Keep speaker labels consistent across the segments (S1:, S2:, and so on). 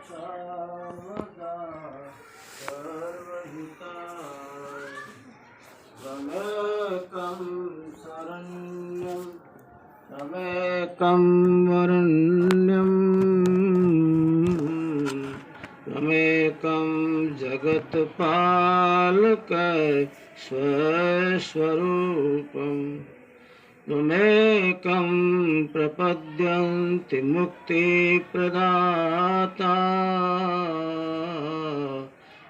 S1: सर्वदा सर्वहिताय त्वमेकं शरण्यं त्वमेकं वरण्यं त्वमेकं जगत्पालकैश्वरस्वरूपम् त्वमेकं प्रपद्यन्ति मुक्तिप्रदाता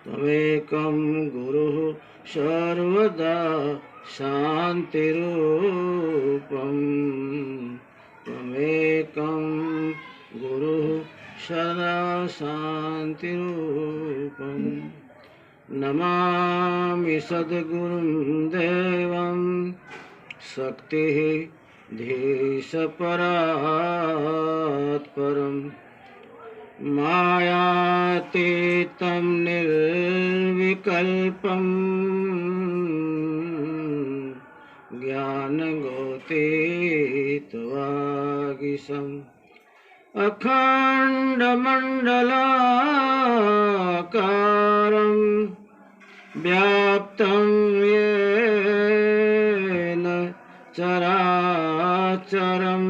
S1: त्वमेकं गुरुः सर्वदा शान्तिरूपम् त्वमेकं गुरुः सदा शान्तिरूपम् नमामि सद्गुरुं देवं शक्तिः धीशपरात्परं मायातीतं निर्विकल्पं ज्ञानगोतीतवागीशम् अखण्डमण्डलाकारं व्याप्तं येन चराचरं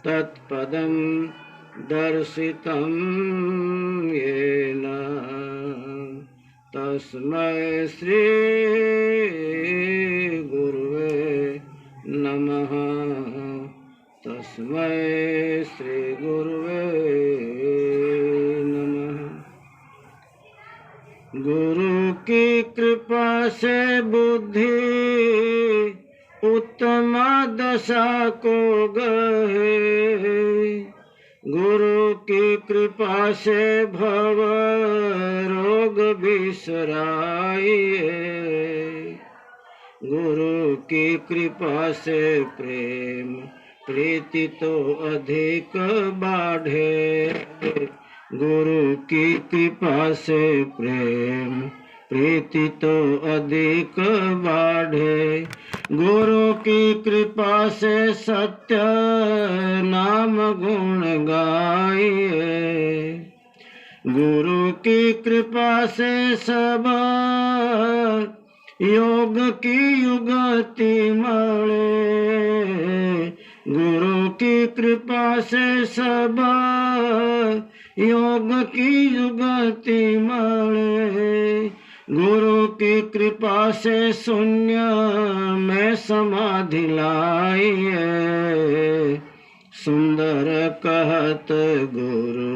S1: तत्पदं दर्शितं येन तस्मै श्री गुरुवे नमः तस्मै श्री गुरुवे नमः। गुरु की कृपा से बुद्धि उत्तम दशा को गए, गुरु की कृपा से भव रोग बिसराइए, गुरु की कृपा से प्रेम प्रीति तो अधिक बाढ़े, गुरु की कृपा से प्रेम प्रीति तो अधिक बाढ़े, गुरु की कृपा से सत्य नाम गुण गाइए, गुरु की कृपा से सब योग की युगति मळे, गुरु की कृपा से सब योग की युगति मळे, गुरु की कृपा से शून्य में समाधि लाइए, सुंदर कहत गुरु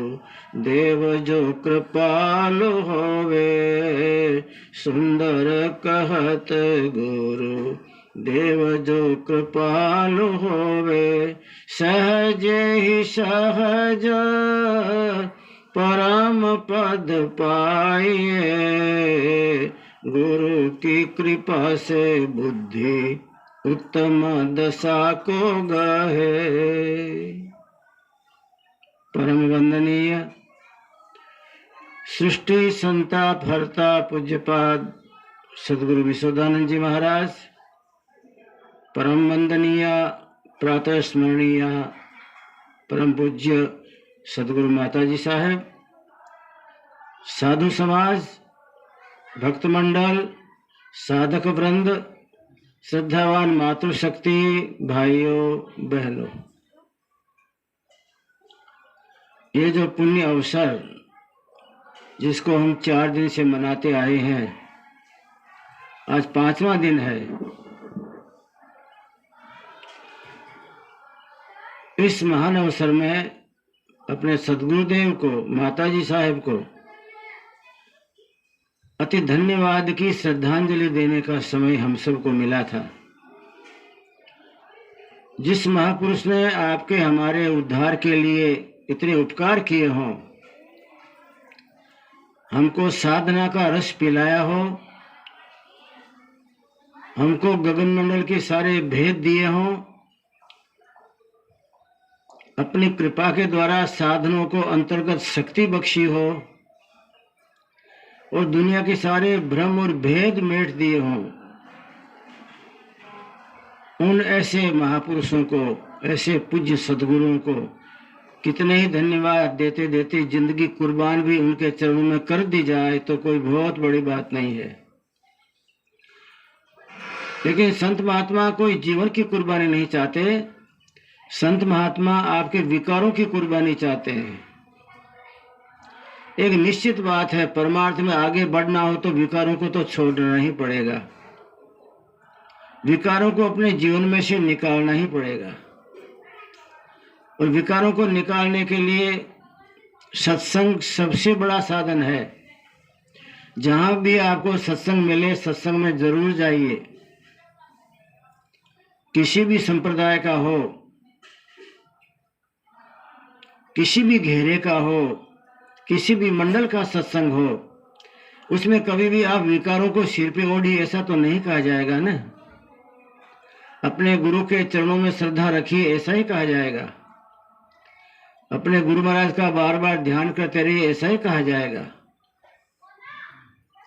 S1: देव जो कृपालु होवे, सुंदर कहत गुरु देव जो कृपालु होवे, सहज ही सहज परम पद पाइए, गुरु की कृपा से बुद्धि उत्तम दशा को गहे। परम वंदनीय सृष्टि संताप हरता पूज्यपाद सद्गुरु विशोधानंद जी महाराज, परम वंदनीय प्रातः स्मरणीय परम पूज्य सद्गुरु माता जी साहेब, साधु समाज, भक्त मंडल, साधक वृंद, श्रद्धावान मातृशक्ति भाइयों बहनों, ये जो पुण्य अवसर जिसको हम 4 दिन से मनाते आए हैं, आज 5वां दिन है। इस महान अवसर में अपने सद्गुरुदेव को, माताजी साहेब को अति धन्यवाद की श्रद्धांजलि देने का समय हम सबको मिला था। जिस महापुरुष ने आपके हमारे उद्धार के लिए इतने उपकार किए हों, हमको साधना का रस पिलाया हो, हमको गगन मंडल के सारे भेद दिए हों, अपनी कृपा के द्वारा साधनों को अंतर्गत शक्ति बख्शी हो और दुनिया के सारे भ्रम और भेद मेट दिए हों, उन ऐसे महापुरुषों को, ऐसे पूज्य सद्गुरुओं को कितने ही धन्यवाद देते देते जिंदगी कुर्बान भी उनके चरणों में कर दी जाए तो कोई बहुत बड़ी बात नहीं है। लेकिन संत महात्मा कोई जीवन की कुर्बानी नहीं चाहते, संत महात्मा आपके विकारों की कुर्बानी चाहते हैं। एक निश्चित बात है, परमार्थ में आगे बढ़ना हो तो विकारों को तो छोड़ना ही पड़ेगा, विकारों को अपने जीवन में से निकालना ही पड़ेगा। और विकारों को निकालने के लिए सत्संग सबसे बड़ा साधन है। जहां भी आपको सत्संग मिले, सत्संग में जरूर जाइए। किसी भी संप्रदाय का हो, किसी भी घेरे का हो, किसी भी मंडल का सत्संग हो, उसमें कभी भी आप विकारों को सिर पे ओढ़ी ऐसा तो नहीं कहा जाएगा ना। अपने गुरु के चरणों में श्रद्धा रखिए ऐसा ही कहा जाएगा। अपने गुरु महाराज का बार बार ध्यान करते रहिए ऐसा ही कहा जाएगा।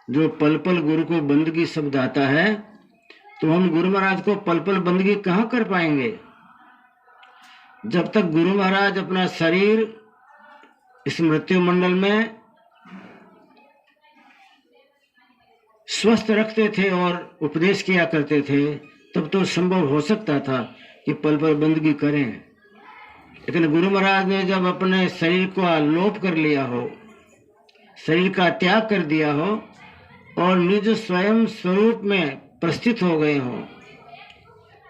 S1: जो पल पल गुरु को बंदगी शब्द आता है, तो हम गुरु महाराज को पल पल बंदगी कहाँ कर पाएंगे? जब तक गुरु महाराज अपना शरीर इस मृत्यु मंडल में स्वस्थ रखते थे और उपदेश किया करते थे, तब तो संभव हो सकता था कि पल पल बंदगी करें। लेकिन गुरु महाराज ने जब अपने शरीर को आलोप कर लिया हो, शरीर का त्याग कर दिया हो और निज स्वयं स्वरूप में प्रस्थित हो गए हो,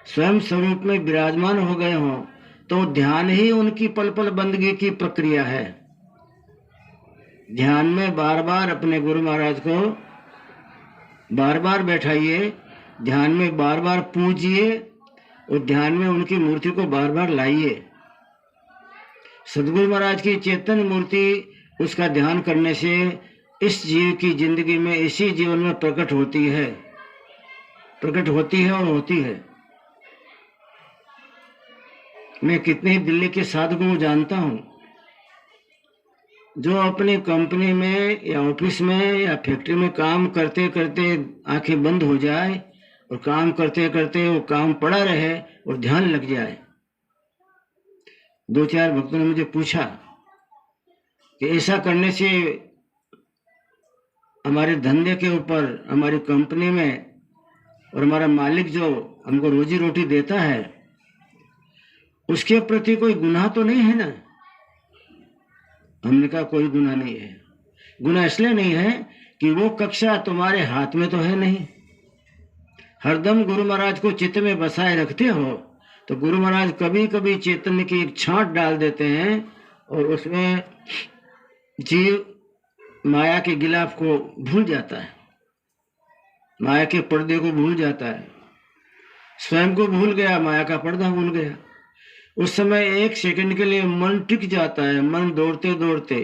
S1: स्वयं स्वरूप में विराजमान हो गए हो, तो ध्यान ही उनकी पल पल बंदगी की प्रक्रिया है। ध्यान में बार बार अपने गुरु महाराज को बार बार बैठाइए, ध्यान में बार बार पूजिए और ध्यान में उनकी मूर्ति को बार बार लाइए। सदगुरु महाराज की चेतन मूर्ति, उसका ध्यान करने से इस जीव की जिंदगी में, इसी जीवन में प्रकट होती है, प्रकट होती है और होती है। मैं कितने ही दिल्ली के साधकों को जानता हूं जो अपनी कंपनी में या ऑफिस में या फैक्ट्री में काम करते करते आंखें बंद हो जाए और काम करते करते वो काम पड़ा रहे और ध्यान लग जाए। दो चार भक्तों ने मुझे पूछा कि ऐसा करने से हमारे धंधे के ऊपर, हमारी कंपनी में और हमारा मालिक जो हमको रोजी रोटी देता है, उसके प्रति कोई गुनाह तो नहीं है ना? हमने कहा कोई गुनाह नहीं है। गुनाह इसलिए नहीं है कि वो कक्षा तुम्हारे हाथ में तो है नहीं। हरदम गुरु महाराज को चित्त में बसाए रखते हो तो गुरु महाराज कभी कभी चैतन्य की एक छांट डाल देते हैं और उसमें जीव माया के गिलाफ को भूल जाता है, माया के पर्दे को भूल जाता है, स्वयं को भूल गया, माया का पर्दा भूल गया। उस समय एक सेकंड के लिए मन टिक जाता है। मन दौड़ते दौड़ते,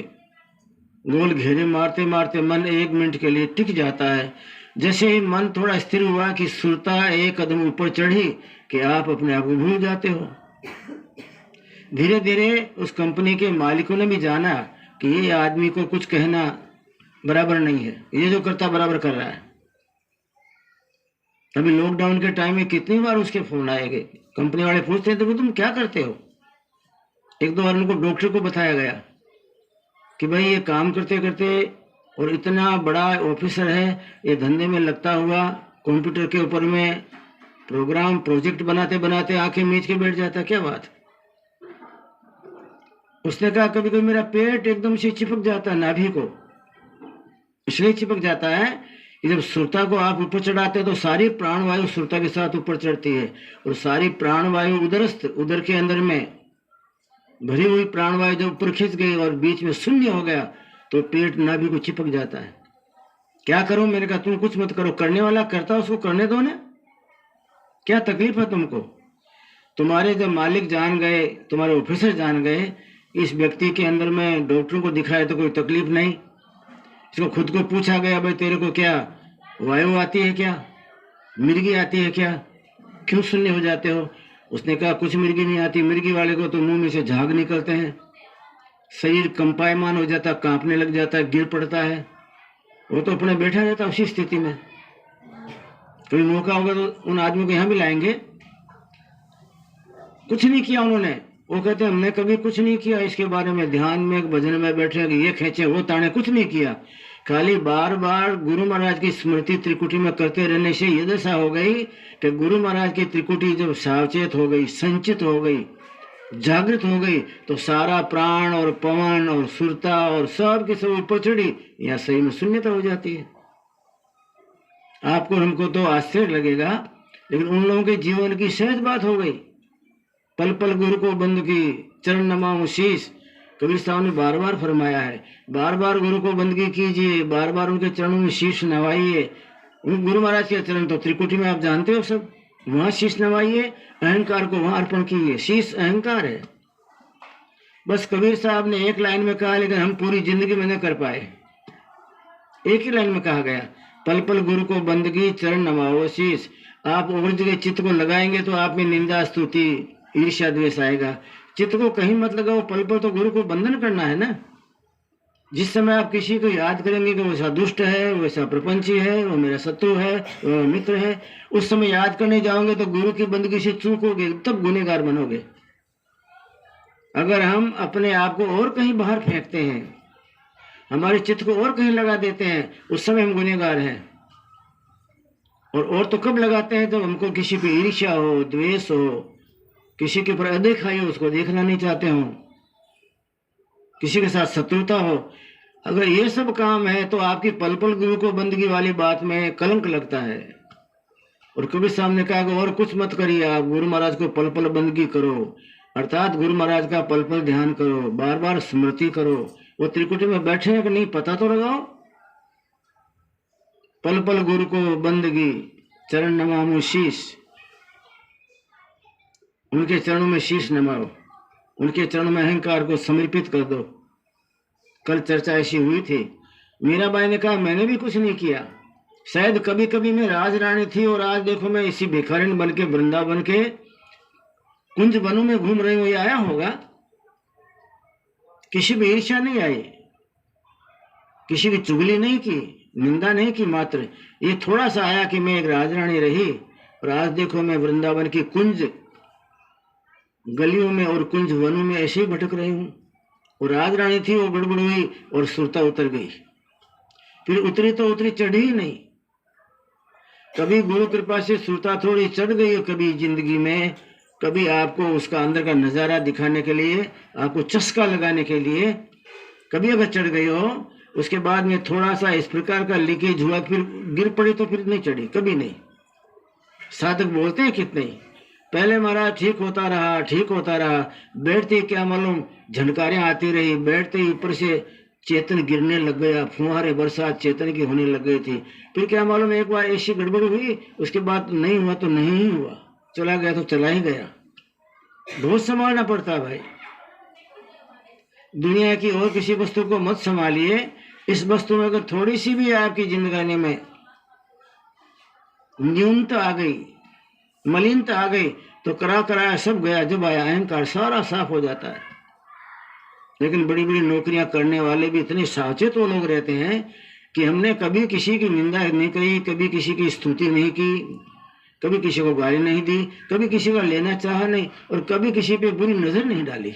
S1: गोल घेरे मारते मारते मन एक मिनट के लिए टिक जाता है। जैसे ही मन थोड़ा स्थिर हुआ कि सुरता एक कदम ऊपर चढ़ी कि आप अपने आप को भूल जाते हो। धीरे धीरे उस कंपनी के मालिकों ने भी जाना कि ये आदमी को कुछ कहना बराबर नहीं है, ये जो करता बराबर कर रहा है। अभी लॉकडाउन के टाइम में कितनी बार उसके फोन आएंगे, कंपनी वाले पूछते हैं तो तुम क्या करते हो। एक दो बार उनको डॉक्टर को बताया गया कि भाई ये काम करते करते और इतना बड़ा ऑफिसर है, ये धंधे में लगता हुआ कंप्यूटर के ऊपर में प्रोग्राम प्रोजेक्ट बनाते बनाते आंखें मीच के बैठ जाता, क्या बात। उसने कहा कभी कभी मेरा पेट एकदम से चिपक जाता है नाभि को, इसलिए चिपक जाता है कि जब सुरता को आप ऊपर चढ़ाते हैं तो सारी प्राणवायु सुरता के साथ ऊपर चढ़ती है और सारी प्राणवायु उदरस्थ, उदर के अंदर में भरी हुई प्राणवायु जब ऊपर खिंच गई और बीच में शून्य हो गया तो पेट नाभि को चिपक जाता है। क्या करूं? मैंने कहा तुम कुछ मत करो, करने वाला करता उसको करने दो ना, क्या तकलीफ है तुमको। तुम्हारे जब मालिक जान गए, तुम्हारे ऑफिसर जान गए इस व्यक्ति के अंदर में डॉक्टरों को दिखाया तो कोई तकलीफ नहीं। इसको खुद को पूछा गया भाई तेरे को क्या वायु आती है, क्या मिर्गी आती है, क्या क्यों शून्य हो जाते हो। उसने कहा कुछ मिर्गी नहीं आती, मिर्गी वाले को तो मुंह में से झाग निकलते हैं, शरीर कंपायमान हो जाता, कांपने लग जाता है, गिर पड़ता है, वो तो अपने बैठा रहता उसी स्थिति में। कोई मौका होगा तो उन आदमियों को यहाँ भी लाएंगे। कुछ नहीं किया उन्होंने, वो कहते हैं हमने कभी कुछ नहीं किया इसके बारे में, ध्यान में भजन में बैठे कि ये खींचे वो ताने, कुछ नहीं किया। खाली बार बार गुरु महाराज की स्मृति त्रिकुटी में करते रहने से ये दशा हो गई कि गुरु महाराज की त्रिकुटी जब सावचेत हो गई, संचित हो गई, जागृत हो गई, तो सारा प्राण और पवन और सुरता और सब की सब ऊपर चढ़ी, या सही में शून्यता हो जाती है। आपको हमको तो आश्चर्य लगेगा, लेकिन उन लोगों के जीवन की सहज बात हो गई। पल पल गुरु को बंद की, चरण नमाऊं शीश, कबीर साहब ने बार बार फरमाया है। बार बार गुरु को बंदगी कीजिए, बार बार उनके चरणों में शीश नवाइए। गुरु महाराज के चरण तो त्रिकुटी में आप जानते हो सब, वहां शीश नवाइए, अहंकार को वहां अर्पण कीजिए। शीश अहंकार है। बस कबीर साहब ने एक लाइन में कहा, लेकिन हम पूरी जिंदगी में न कर पाए। एक ही लाइन में कहा गया, पल पल गुरु को बंदगी, चरण नवाओ शीश। आप उग्र के चित्त को लगाएंगे तो आप में निंदा, स्तुति, ईर्ष्या, द्वेष आएगा। चित्त को कहीं मत लगाओ, पल पल तो गुरु को बंधन करना है ना। जिस समय आप किसी को याद करेंगे कि वैसा दुष्ट है, वैसा प्रपंची है, वो मेरा शत्रु है, वो मित्र है, उस समय याद करने जाओगे तो गुरु की बंदगी से चूकोगे, तब गुनहगार बनोगे। अगर हम अपने आप को और कहीं बाहर फेंकते हैं, हमारे चित्त को और कहीं लगा देते हैं, उस समय हम गुनहगार हैं। और तो कब लगाते हैं, जब हमको किसी पे ईर्ष्या हो, द्वेष हो, किसी के ऊपर अदेखाई हो, उसको देखना नहीं चाहते हो, किसी के साथ शत्रुता हो। अगर ये सब काम है तो आपकी पल पल गुरु को बंदगी वाली बात में कलंक लगता है। और कबीर साहब ने कहा कि और कुछ मत करिए, आप गुरु महाराज को पल पल बंदगी करो, अर्थात गुरु महाराज का पल पल ध्यान करो, बार बार स्मृति करो। वो त्रिकुटी में बैठे हैं कि नहीं पता तो लगाओ। पल पल गुरु को बंदगी, चरण नमामु शीश, उनके चरणों में शीश नमाओ, उनके चरणों में अहंकार को समर्पित कर दो। कल चर्चा ऐसी हुई थी, मीराबाई ने कहा मैंने भी कुछ नहीं किया, शायद कभी कभी मैं राज रानी थी और आज देखो मैं इसी भिखारिन बन के, वृंदावन के कुंज वनों में घूम रही हूं, ये आया होगा। किसी भी ईर्ष्या नहीं आई, किसी की चुगली नहीं की, निंदा नहीं की, मात्र ये थोड़ा सा आया कि मैं एक राजरानी रही और आज देखो मैं वृंदावन की कुंज गलियों में और कुंज वनों में ऐसे ही भटक रही हूं। और राजरानी थी, वो गड़बड़ हुई और सुरता उतर गई। फिर उतरी तो उतरी, चढ़ी ही नहीं। कभी गुरु कृपा से सुरता थोड़ी चढ़ गई और कभी जिंदगी में, कभी आपको उसका अंदर का नजारा दिखाने के लिए, आपको चस्का लगाने के लिए कभी अगर चढ़ गई हो, उसके बाद में थोड़ा सा इस प्रकार का लीकेज हुआ, फिर गिर पड़ी तो फिर नहीं चढ़ी, कभी नहीं। साधक बोलते हैं कितने, पहले महाराज ठीक होता रहा, ठीक होता रहा, बैठते क्या मालूम झनकारें आती रही, बैठते ही ऊपर से चेतन गिरने लग गया, फुहारे बरसात चेतन की होने लग गई थी। फिर क्या मालूम एक बार ऐसी गड़बड़ हुई, उसके बाद नहीं हुआ तो नहीं ही हुआ, चला गया तो चला ही गया। बहुत संभालना पड़ता है भाई। दुनिया की और किसी वस्तु को मत संभालिए, इस वस्तु में अगर थोड़ी सी भी आपकी जिंदगानी में न्यूनता आ गई, मलिनता आ गई, तो करा कराया सब गया, जब आया अहंकार सारा साफ हो जाता है। लेकिन बड़ी बड़ी नौकरियां करने वाले भी इतने सावचेत वो लोग रहते हैं कि हमने कभी किसी की निंदा नहीं करी, कभी किसी की स्तुति नहीं की, कभी किसी को गाली नहीं दी, कभी किसी का लेना चाहा नहीं, और कभी किसी पे बुरी नजर नहीं डाली।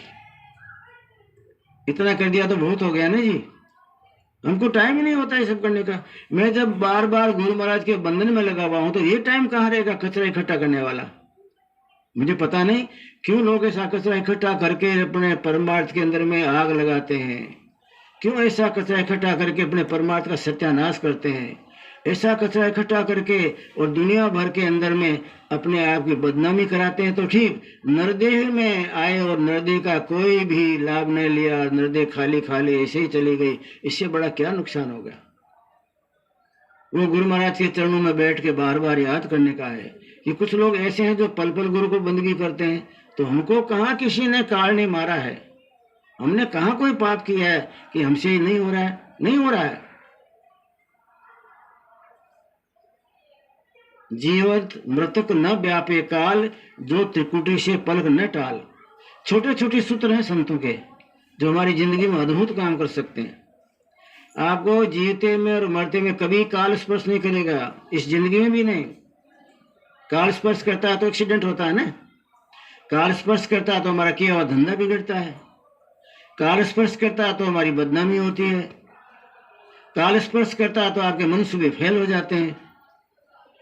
S1: इतना कर दिया तो बहुत हो गया ना जी। हमको टाइम ही नहीं होता ये सब करने का। मैं जब बार बार गुरु महाराज के बंधन में लगा हुआ हूं तो ये टाइम कहाँ रहेगा कचरा इकट्ठा करने वाला। मुझे पता नहीं क्यों लोग ऐसा कचरा इकट्ठा करके अपने परमार्थ के अंदर में आग लगाते हैं, क्यों ऐसा कचरा इकट्ठा करके अपने परमार्थ का सत्यानाश करते हैं, ऐसा कचरा इकट्ठा करके और दुनिया भर के अंदर में अपने आप की बदनामी कराते हैं। तो ठीक, नरदेह में आए और नरदेह का कोई भी लाभ नहीं लिया, नरदेह खाली खाली ऐसे ही चली गई, इससे बड़ा क्या नुकसान हो गया। वो गुरु महाराज के चरणों में बैठ के बार बार याद करने का है कि कुछ लोग ऐसे हैं जो पल पल गुरु को बंदगी करते हैं। तो हमको कहाँ किसी ने काल नहीं मारा है, हमने कहाँ कोई पाप किया है कि हमसे ही नहीं हो रहा है, नहीं हो रहा है। जीवत मृतक न व्यापे काल, जो त्रिकुटी से पलक न टाल। छोटे छोटे सूत्र हैं संतों के जो हमारी जिंदगी में अद्भुत काम कर सकते हैं। आपको जीते में और मरते में कभी काल स्पर्श नहीं करेगा, इस जिंदगी में भी नहीं। काल स्पर्श करता है तो एक्सीडेंट होता है ना, काल स्पर्श करता है तो हमारा किया हुआ धंधा बिगड़ता है, काल स्पर्श करता है तो हमारी बदनामी होती है, काल स्पर्श करता है तो आपके मनसूबे फेल हो जाते हैं।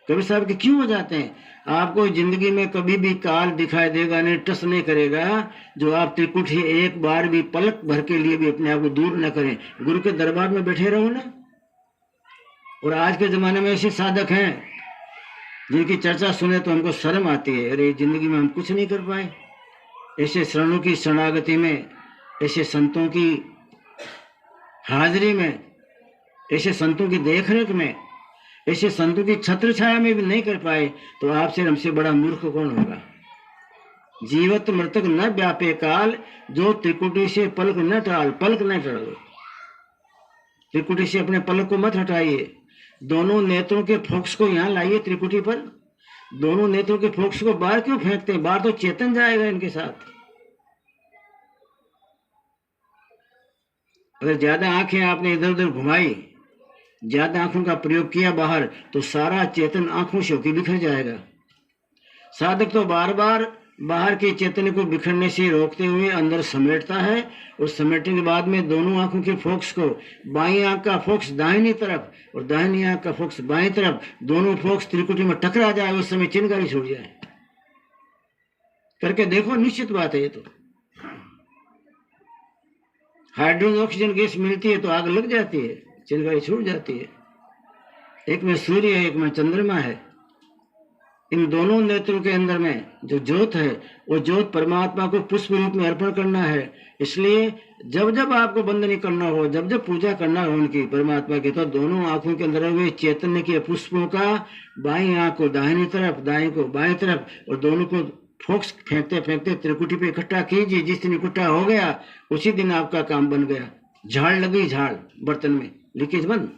S1: कबीर साहब के क्यों हो जाते हैं? आपको जिंदगी में कभी भी काल दिखाई देगा नहीं, टच नहीं करेगा, जो आप त्रिकुटी एक बार भी पलक भर के लिए भी अपने आप को दूर न करें। गुरु के दरबार में बैठे रहो ना। और आज के जमाने में ऐसे साधक हैं जिनकी चर्चा सुने तो हमको शर्म आती है, अरे जिंदगी में हम कुछ नहीं कर पाए। ऐसे शरणों की शरणागति में, ऐसे संतों की हाजिरी में, ऐसे संतों की देखरेख में, ऐसे संतों की छत्र छाया में भी नहीं कर पाए तो आपसे हमसे बड़ा मूर्ख कौन होगा? जीवत मृतक न व्यापे काल, जो त्रिकुटी से पलक न टाल, पलक न टालो। त्रिकुटी से अपने पलक को मत हटाइए, दोनों नेत्रों के फोक्स को यहाँ लाइए त्रिकुटी पर। दोनों नेत्रों के फोक्स को बाहर क्यों फेंकते हैं? बाहर तो चेतन जाएगा इनके साथ। अगर ज्यादा आंखें आपने इधर उधर घुमाई, ज्यादा आंखों का प्रयोग किया बाहर, तो सारा चेतन आंखों से होकर बिखर जाएगा। साधक तो बार बार बाहर के चेतन को बिखरने से रोकते हुए अंदर समेटता है, और समेटने के बाद में दोनों आंखों के फोक्स को, बाईं आंख का फोक्स दाहिनी तरफ और दाहिनी आंख का फोक्स बाईं तरफ, दोनों फोक्स त्रिकुटी में टकरा जाए, उस समय चिनगारी छूट जाए। करके देखो, निश्चित बात है ये तो। हाइड्रोजन ऑक्सीजन गैस मिलती है तो आग लग जाती है, चिनगारी छूट जाती है। एक में सूर्य है, एक में चंद्रमा है। इन दोनों नेत्रों के अंदर में जो ज्योत है, वो ज्योत परमात्मा को पुष्प रूप में अर्पण करना है। इसलिए जब जब आपको बंदनी करना हो, जब जब पूजा करना हो उनकी, परमात्मा की, तो दोनों आंखों के अंदर हुए चैतन्य के पुष्पों का बाईं आंख को दाहिनी तरफ, दाएं को बाईं तरफ, और दोनों को फोक्स फेंकते फेंकते त्रिकुटी पे इकट्ठा कीजिए। जिस दिन इकट्ठा हो गया उसी दिन आपका काम बन गया। झाड़ लगी, झाड़ बर्तन में, लीकेज बंद।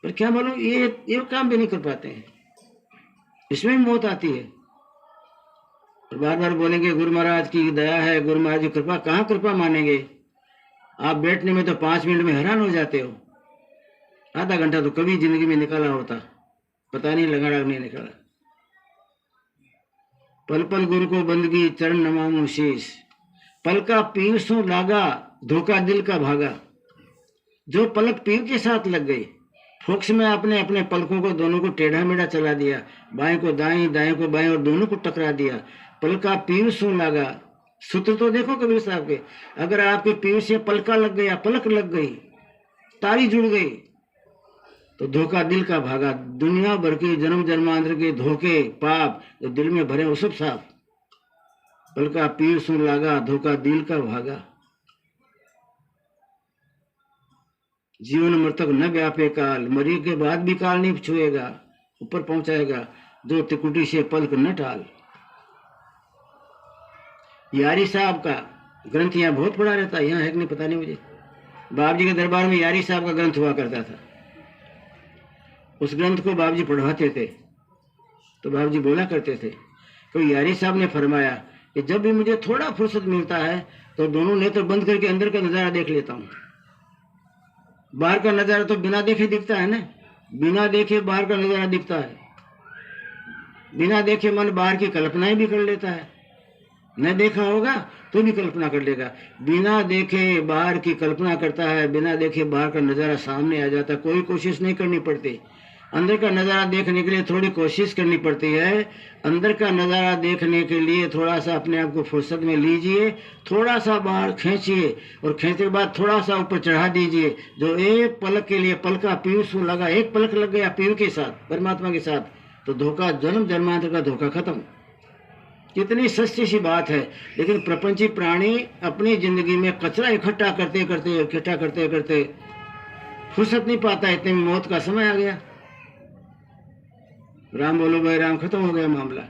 S1: पर क्या मालूम ये काम भी नहीं कर पाते हैं, इसमें भी मौत आती है। और बार बार बोलेंगे गुरु महाराज की दया है, गुरु महाराज की कृपा। कहाँ कृपा मानेंगे? आप बैठने में तो 5 मिनट में हैरान हो जाते हो, आधा घंटा तो कभी जिंदगी में निकाला होता, पता नहीं लगा नहीं निकाला। पल पल गुरु को बंदगी, चरण नमामु शीश। पल का पीर सो लागा, धोखा दिल का भागा। जो पलक पीर के साथ लग गई, फोक्स में आपने अपने पलकों को दोनों को टेढ़ा मेढ़ा चला दिया, बाएं को दाएं, दाएं को बाएं, और दोनों को टकरा दिया। पल का पीर सो लागा। सूत्र तो देखो कबीर साहब के, अगर आपके पीर से पलका लग गया, पलक लग गई, तारी जुड़ गई, तो धोखा दिल का भागा। दुनिया भर के जन्म जन्मांतर के धोखे पाप जो दिल में भरे वो सब साफ। पल का पीर सो लागा, धोखा दिल का भागा। जीवन मृतक न व्यापे काल, मरी के बाद भी काल नहीं छुएगा, ऊपर पहुंचाएगा। जो त्रिकुटी से पलक न टाल। यारी साहब का ग्रंथ यहाँ बहुत पढ़ा रहता है, यहाँ है कि नहीं पता नहीं मुझे। बाप जी के दरबार में यारी साहब का ग्रंथ हुआ करता था। उस ग्रंथ को बाप जी पढ़वाते थे तो बाप जी बोला करते थे, तो यारी साहब ने फरमाया कि जब भी मुझे थोड़ा फुर्सत मिलता है तो दोनों नेत्र बंद करके अंदर का नजारा देख लेता हूँ। बाहर का नजारा तो बिना देखे दिखता है ना, बिना देखे बाहर का नजारा दिखता है। बिना देखे मन बाहर की कल्पनाएं भी कर लेता है, न देखा होगा तो भी कल्पना कर लेगा। बिना देखे बाहर की कल्पना करता है, बिना देखे बाहर का नजारा सामने आ जाता है। कोई कोशिश नहीं करनी पड़ती। अंदर का नजारा देखने के लिए थोड़ी कोशिश करनी पड़ती है। अंदर का नजारा देखने के लिए थोड़ा सा अपने आप को फुर्सत में लीजिए, थोड़ा सा बाहर खींचिए, और खींचने के बाद थोड़ा सा ऊपर चढ़ा दीजिए। जो एक पलक के लिए पल का पीयूष लगा, एक पलक लग गया पीर के साथ, परमात्मा के साथ, तो धोखा, जन्म जन्मांतर का धोखा खत्म। कितनी सच्ची सी बात है। लेकिन प्रपंची प्राणी अपनी जिंदगी में कचरा इकट्ठा करते करते फुर्सत नहीं पाता। इतने में मौत का समय आ गया। राम बोलो भाई राम, खत्म हो गया मामला।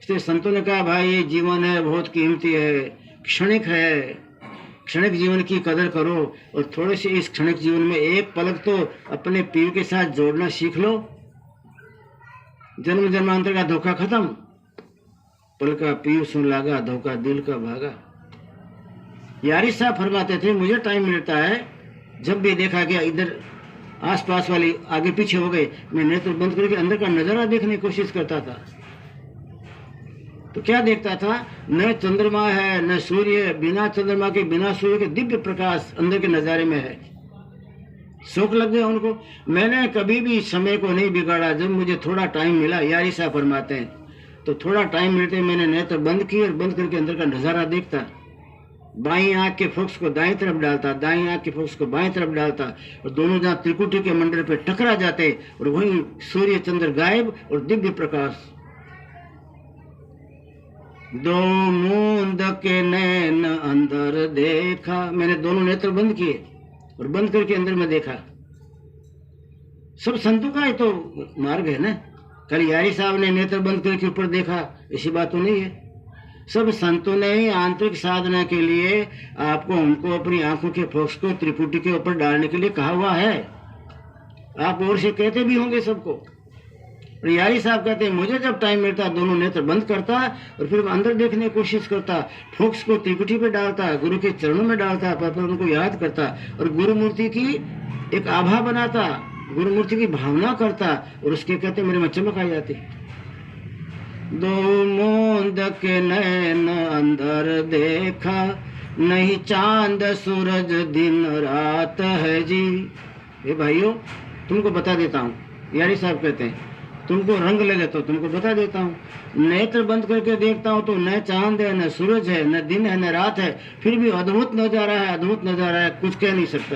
S1: इसलिए संतों ने कहा भाई ये जीवन है बहुत कीमती है, क्षणिक है, क्षणिक जीवन की कदर करो। और थोड़े से इस क्षणिक जीवन में एक पलक तो अपने पीर के साथ जोड़ना सीख लो। जन्म जन्मांतर का धोखा खत्म। पल का पीर सुन लागा, धोखा दिल का भागा। यारी साहब फरमाते थे, मुझे टाइम मिलता है, जब भी देखा गया इधर आसपास वाली आगे पीछे हो गए, मैं नेत्र बंद करके अंदर का नजारा देखने की कोशिश करता था। तो क्या देखता था, न चंद्रमा है न सूर्य, बिना चंद्रमा के बिना सूर्य के दिव्य प्रकाश अंदर के नज़ारे में है। शौक लग गया उनको। मैंने कभी भी समय को नहीं बिगाड़ा। जब मुझे थोड़ा टाइम मिला, यारी साहब फरमाते हैं, तो थोड़ा टाइम मिलते मैंने नेत्र बंद किए और बंद करके अंदर का नज़ारा देखता। बाईं आंख के फोकस को दाईं तरफ डालता, दाईं आंख के फोकस को बाईं तरफ डालता, और दोनों जहाँ त्रिकुटी के मंडल पे टकरा जाते और वहीं सूर्य चंद्र गायब और दिव्य प्रकाश। दो मूंद के नैन अंदर देखा, मैंने दोनों नेत्र बंद किए और बंद करके अंदर में देखा। सब संतों का ही तो मार्ग है ना। कल यारी साहब ने नेत्र बंद करके ऊपर देखा, ऐसी बात तो नहीं है। सब संतों ने ही आंतरिक साधना के लिए आपको उनको अपनी आंखों के फोकस को त्रिपुटी के ऊपर डालने के लिए कहा हुआ है। आप और से कहते भी होंगे सबको। यारी साहब कहते हैं, मुझे जब टाइम मिलता दोनों नेत्र बंद करता और फिर अंदर देखने की कोशिश करता, फोकस को त्रिकुटी पे डालता, गुरु के चरणों में डालता, पर उनको याद करता और गुरु मूर्ति की एक आभा बनाता, गुरु मूर्ति की भावना करता, और उसके कहते मेरे में चमक आ जाती। दो मूंद के नैन अंदर देखा, नहीं चांद सूरज दिन रात है जी। ये भाइयों, तुमको बता देता हूँ, यारी साहब कहते हैं, तुमको रंग लगे तो तुमको बता देता हूँ। नेत्र बंद करके देखता हूँ तो न चांद है, न सूरज है, न दिन है, न रात है, फिर भी अद्भुत नजारा है, अद्भुत नजारा है, कुछ कह नहीं सकता।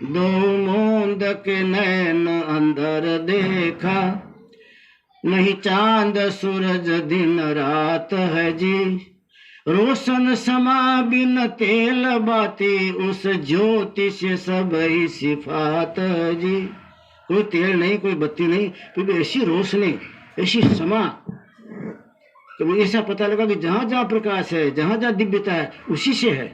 S1: दो मूंद के नैन अंदर देखा, नहीं चांद सूरज दिन रात है जी। रोशन समा बिन तेल बाती, उस ज्योति से सब ही सिफात है जी। कोई तेल नहीं, कोई बत्ती नहीं, क्योंकि ऐसी रोशनी, ऐसी समा कि मुझे ऐसा पता लगा कि जहाँ जहाँ प्रकाश है, जहाँ जहाँ दिव्यता है, उसी से है।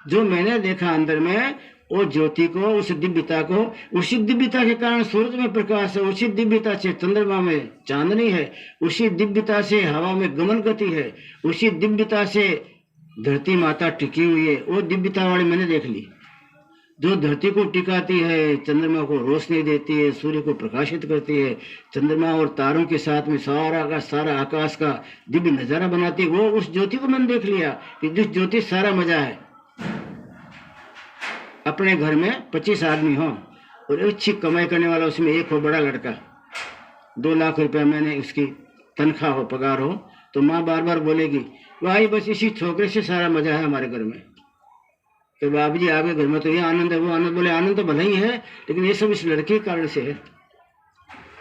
S1: जो मैंने देखा अंदर में, वो ज्योति को, उस दिव्यता को, उसी दिव्यता के कारण सूरज में प्रकाश है, उसी दिव्यता से चंद्रमा में चांदनी है, उसी दिव्यता से हवा में गमन गति है, उसी दिव्यता से धरती माता टिकी हुई है। वो दिव्यता वाली मैंने देख ली, जो धरती को टिकाती है, चंद्रमा को रोशनी देती है, सूर्य को प्रकाशित करती है, चंद्रमा और तारों के साथ में सारा आकाश का दिव्य नजारा बनाती है। वो उस ज्योति को मैंने देख लिया कि जिस ज्योति सारा मजा है। अपने घर में 25 आदमी हो और अच्छी कमाई करने वाला उसमें एक हो बड़ा लड़का, 2 लाख रुपया मैंने उसकी तनख्वाह हो, पगार हो, तो माँ बार बार बोलेगी, भाई बस इसी छोकरे से सारा मजा है हमारे घर में। तो बाबू जी आपके घर में तो ये आनंद है, वो आनंद। बोले आनंद तो भला ही है, लेकिन ये सब इस लड़के के कारण से है।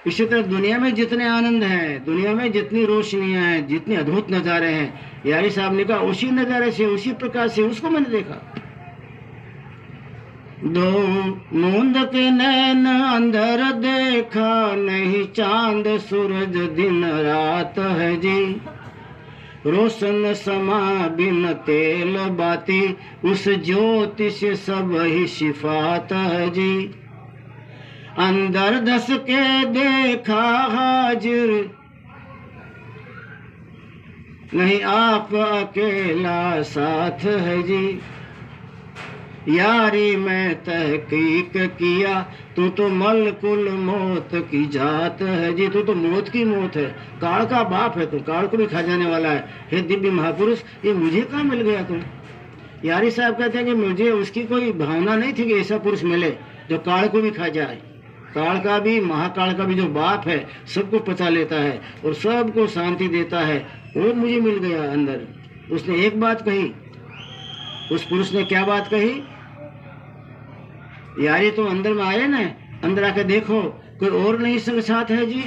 S1: इसी तरह दुनिया में जितने आनंद हैं, दुनिया में जितनी रोशनियां हैं, जितने अद्भुत नज़ारे हैं, यारी साहब ने कहा उसी नज़ारे से, उसी प्रकाश से उसको मैंने देखा। दो मूंद के नैन अंदर देखा, नहीं चांद सूरज दिन रात है जी। रोशन समा बिन तेल बाती, उस ज्योति से सब ही सिफात है जी। अंदर धस के देखा हाजिर, नहीं आप अकेला साथ है जी। यारी में तहकीक किया, तू तो मलकुल मौत की जात है जी। तू तो मौत की मौत है, काल का बाप है, तू काल को भी खा जाने वाला है। हे दिव्य महापुरुष, ये मुझे कहाँ मिल गया तुम? यारी साहब कहते हैं कि मुझे उसकी कोई भावना नहीं थी कि ऐसा पुरुष मिले जो काल को भी खा जाए। काल का भी, महाकाल का भी जो बाप है, सबको पचा लेता है और सबको शांति देता है, वो मुझे मिल गया अंदर। उसने एक बात कही, उस पुरुष ने क्या बात कही? यारी तुम अंदर में आए ना, अंदर आके देखो कोई और नहीं संग साथ है जी।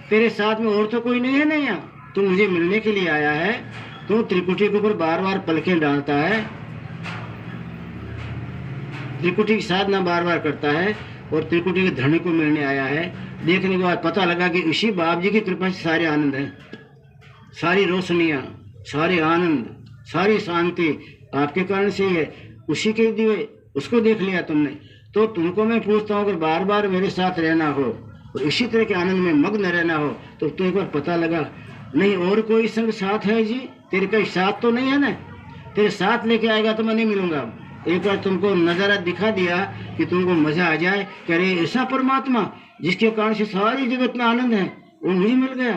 S1: तेरे साथ में और तो कोई नहीं है ना यहाँ, तू मुझे मिलने के लिए आया है। तू त्रिकुटी के ऊपर बार बार पलकें डालता है, त्रिकुटी की साधना बार बार करता है और त्रिकुटी के धनी को मिलने आया है। देखने के बाद पता लगा कि इसी बाप जी की कृपा से सारे आनंद हैं, सारी रोशनियाँ, सारे आनंद, सारी शांति आपके कारण से ही है। उसी के दिए उसको देख लिया तुमने। तो तुमको मैं पूछता हूँ, अगर बार बार मेरे साथ रहना हो और इसी तरह के आनंद में मग्न रहना हो, तो तुम एक बार पता लगा नहीं और कोई संग साथ है जी। तेरे का साथ तो नहीं है ना, तेरे साथ लेके आएगा तो मैं नहीं मिलूंगा। एक बार तुमको नज़ारा दिखा दिया कि तुमको मजा आ जाए कि अरे ऐसा परमात्मा जिसके कारण से सारी जगत में आनंद है, वो मुझे मिल गया।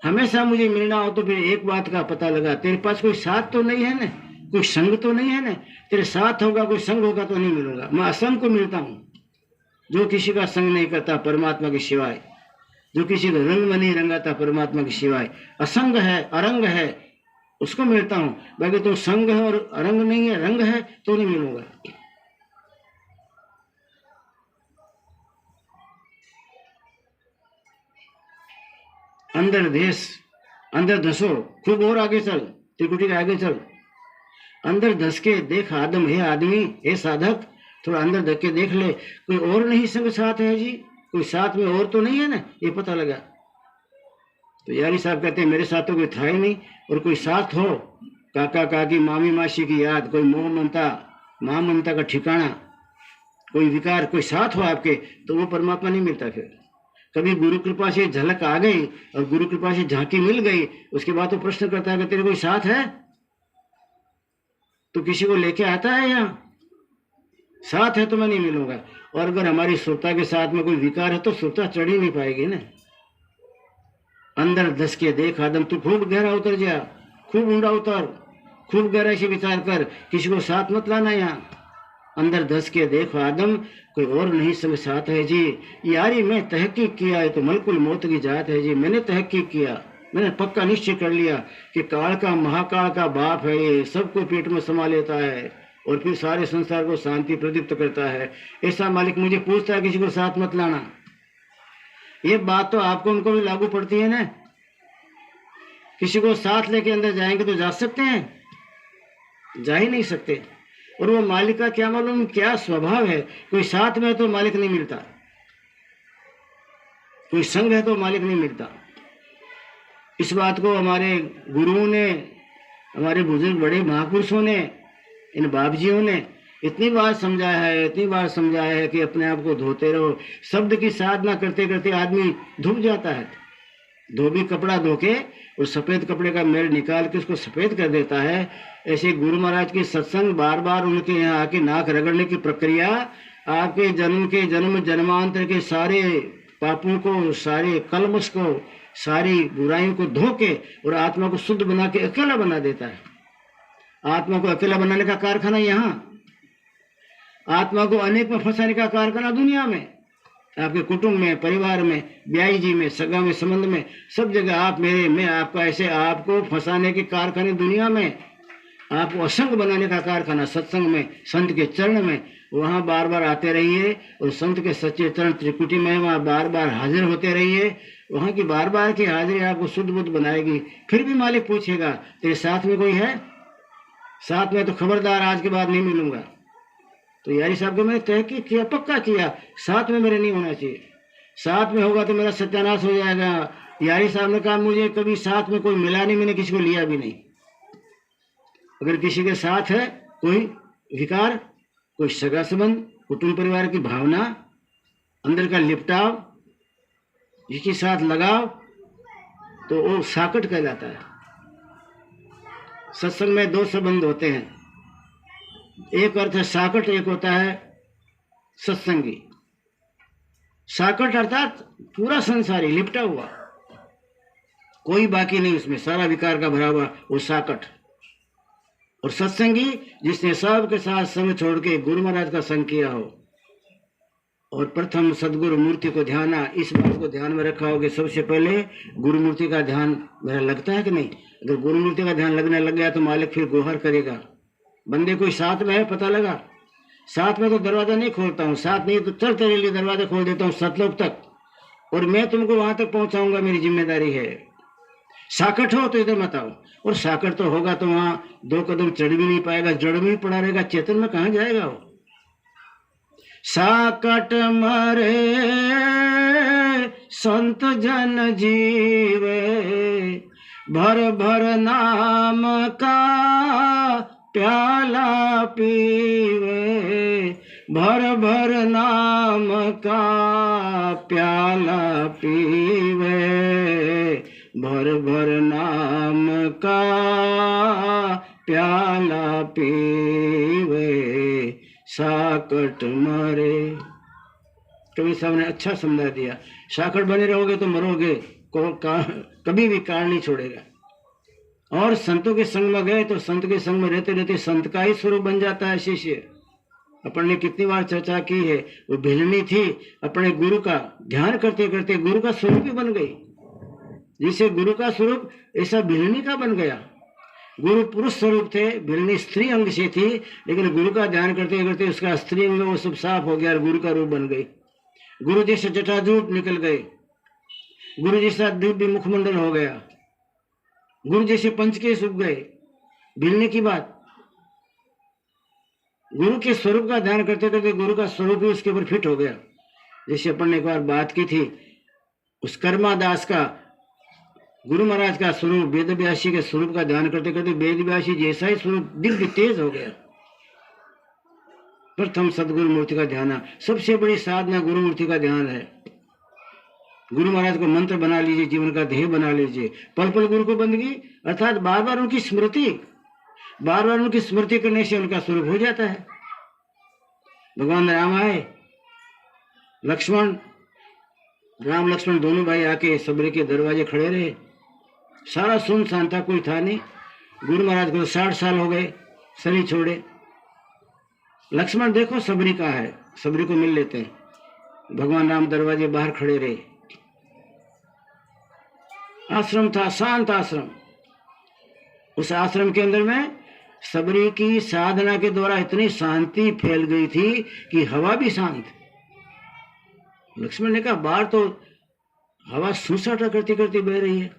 S1: हमेशा मुझे मिलना हो तो फिर एक बात का पता लगा, तेरे पास कोई साथ तो नहीं है ना, कोई संग तो नहीं है ना। तेरे साथ होगा कोई संग होगा तो नहीं मिलूंगा। मैं असंग को मिलता हूँ, जो किसी का संग नहीं करता परमात्मा के सिवाय, जो किसी को रंग में नहीं रंगाता परमात्मा के सिवाय, असंग है अरंग है, उसको मिलता हूँ। बाकी तो संग है और अरंग नहीं है, रंग है तो नहीं मिलूंगा। अंदर देश अंदर धसो, खूब और आगे चल, त्रिकुटी के आगे चल। अंदर धस के देख आदम, हे आदमी, हे साधक, थोड़ा अंदर धस के देख ले, कोई और नहीं संग साथ है जी, कोई साथ में और तो नहीं है ना, ये पता लगा। तो यारी साहब कहते हैं मेरे साथ तो कोई था ही नहीं, और कोई साथ हो, काका काकी मामी मासी की याद, कोई मोह ममता मां ममता का ठिकाना, कोई विकार, कोई साथ हो आपके, तो वो परमात्मा नहीं मिलता। फिर कभी गुरु कृपा से झलक आ गई और गुरु कृपा से झांकी मिल गई, उसके बाद तो प्रश्न करता है कि तेरे कोई साथ है, तो किसी को लेके आता है यहाँ, साथ है तो मैं नहीं मिलूंगा। और अगर हमारी सुरता के साथ में कोई विकार है तो सुरता चढ़ ही नहीं पाएगी ना। अंदर धस के देख आदम, तू खूब गहरा उतर जा, खूब ऊंडा उतर, खूब गहराई से विचार कर, किसी को साथ मत लाना यहाँ। अंदर धस के देखो आदम, कोई और नहीं संग साथ है जी। यारी मैं तहकीक किया है तो मलकुल मौत की जात है जी। मैंने तहकीक किया, मैंने पक्का निश्चय कर लिया कि काल का महाकाल का बाप है ये, सबको पेट में समा लेता है और फिर सारे संसार को शांति प्रदीप्त करता है। ऐसा मालिक मुझे पूछता है किसी को साथ मत लाना। ये बात तो आपको उनको भी लागू पड़ती है ना। किसी को साथ लेके अंदर जाएंगे तो जा सकते हैं, जा ही नहीं सकते। और वो मालिक का क्या मालूम क्या स्वभाव है, कोई साथ में है तो मालिक नहीं मिलता, कोई संग है तो मालिक नहीं मिलता। इस बात को हमारे गुरुओं ने, हमारे बुजुर्ग बड़े महापुरुषों ने, इन बाबजियों ने इतनी बार समझाया है, इतनी बार समझाया है कि अपने आप को धोते रहो। शब्द की साधना करते करते आदमी धुप जाता है। धोबी कपड़ा धो के और सफेद कपड़े का मेल निकाल के उसको सफेद कर देता है। ऐसे गुरु महाराज की सत्संग, बार बार उनके यहाँ आके नाक रगड़ने की प्रक्रिया आपके जन्म जन्मांतर के सारे पापों को, सारे कलमश को, सारी बुराइयों को धो के और आत्मा को शुद्ध बना के अकेला बना देता है। आत्मा को अकेला बनाने का कारखाना यहाँ, आत्मा को अनेक में फंसाने का कारखाना दुनिया में, आपके कुटुंब में, परिवार में, ब्याई जी में, सगा में, संबंध में, सब जगह आप मेरे, मैं आपका, ऐसे आपको फंसाने के कारखाने दुनिया में, आपको असंग बनाने का कारखाना सत्संग में, संत के चरण में। वहाँ बार बार आते रहिए और संत के सच्चे चरण त्रिकुटी में वहाँ बार बार हाजिर होते रहिए। वहाँ की बार बार की हाजिरी आपको शुद्ध बुद्ध बनाएगी। फिर भी मालिक पूछेगा तेरे साथ में कोई है? साथ में तो खबरदार आज के बाद नहीं मिलूंगा। तो यारी साहब को मैंने तहकीक किया, पक्का किया, साथ में मेरे नहीं होना चाहिए। साथ में होगा तो मेरा सत्यानाश हो जाएगा। यारी साहब ने कहा मुझे कभी साथ में कोई मिला नहीं, मैंने किसी को लिया भी नहीं। अगर किसी के साथ है कोई विकार, कोई सगा संबंध, कुटुंब परिवार की भावना, अंदर का लिपटाव, जिसके साथ लगाव, तो वो साकट कहलाता है। सत्संग में दो संबंध होते हैं, एक अर्थ है साकट, एक होता है सत्संगी। साकट अर्थात पूरा संसारी लिपटा हुआ, कोई बाकी नहीं उसमें, सारा विकार का भरा हुआ, वो साकट। और सत्संगी जिसने सबके साथ संग छोड़ के गुरु महाराज का संग किया हो और प्रथम सदगुरु मूर्ति को ध्याना, इस बात को ध्यान में रखा हो कि सबसे पहले गुरु मूर्ति का ध्यान मेरा लगता है कि नहीं। अगर गुरु मूर्ति का ध्यान लगने लग गया तो मालिक फिर गोहर करेगा। बंदे कोई साथ में है, पता लगा, साथ में तो दरवाजा नहीं खोलता हूँ, साथ नहीं तो चल तेरे लिए दरवाजा खोल देता हूँ सतलोक तक, और मैं तुमको वहां तक पहुंचाऊंगा, मेरी जिम्मेदारी है। साकट हो तो इधर मत आओ, और साकट तो होगा तो वहां दो कदम चढ़ भी नहीं पाएगा, जड़ में ही पड़ा रहेगा, चेतन में कहाँ जाएगा वो। साकट मरे संत जन जीवे, भर भर नाम का प्याला पीवे, भर भर नाम का प्याला पीवे, भर भर नाम का प्याला पीवे, साकट मरे। कवि साहब ने अच्छा समझा दिया, साकट बने रहोगे तो मरोगे, कभी भी कारण नहीं छोड़ेगा। और संतों के संग में गए तो संत के संग में रहते रहते संत का ही स्वरूप बन जाता है शिष्य। अपन ने कितनी बार चर्चा की है, वो भिलनी थी, अपने गुरु का ध्यान करते करते गुरु का स्वरूप ही बन गई। जिसे गुरु का स्वरूप ऐसा भिलनी का बन गया। गुरु पुरुष स्वरूप थे, भिलनी स्त्री अंग से थी, लेकिन गुरु का ध्यान करते करते उसका स्त्री अंग वो सब साफ हो गया और गुरु का रूप बन गई। गुरु जैसे जटाजूट निकल गए, गुरु जैसा दिव्य मुखमंडल हो गया, गुरु जैसे पंचकेश उग गए। भिलने की बात, गुरु के स्वरूप का ध्यान करते करते गुरु का स्वरूप ही उसके ऊपर फिट हो गया। जैसे अपन ने एक बार बात की थी, उस कर्मा दास का गुरु महाराज का स्वरूप वेद व्यासी के स्वरूप का ध्यान करते करते वेद व्यासी जैसा ही स्वरूप दिव्य तेज हो गया। प्रथम सदगुरु मूर्ति का ध्यान, सबसे बड़ी साधना गुरु मूर्ति का ध्यान है। गुरु महाराज को मंत्र बना लीजिए, जीवन का ध्येय बना लीजिए। पल पल गुरु को बंदगी, अर्थात बार बार उनकी स्मृति, बार बार उनकी स्मृति करने से उनका स्वरूप हो जाता है। भगवान राम आए, लक्ष्मण, राम लक्ष्मण दोनों भाई आके सबरी के दरवाजे खड़े रहे। सारा सुनसान था, कोई था नहीं। गुरु महाराज को 60 साल हो गए, शरीर छोड़े। लक्ष्मण देखो सबरी कहाँ है, सबरी को मिल लेते हैं। भगवान राम दरवाजे बाहर खड़े रहे। आश्रम था, शांत आश्रम। उस आश्रम के अंदर में सबरी की साधना के द्वारा इतनी शांति फैल गई थी कि हवा भी शांत। लक्ष्मण ने कहा बाहर तो हवा सूसाटा करती करती बह रही है,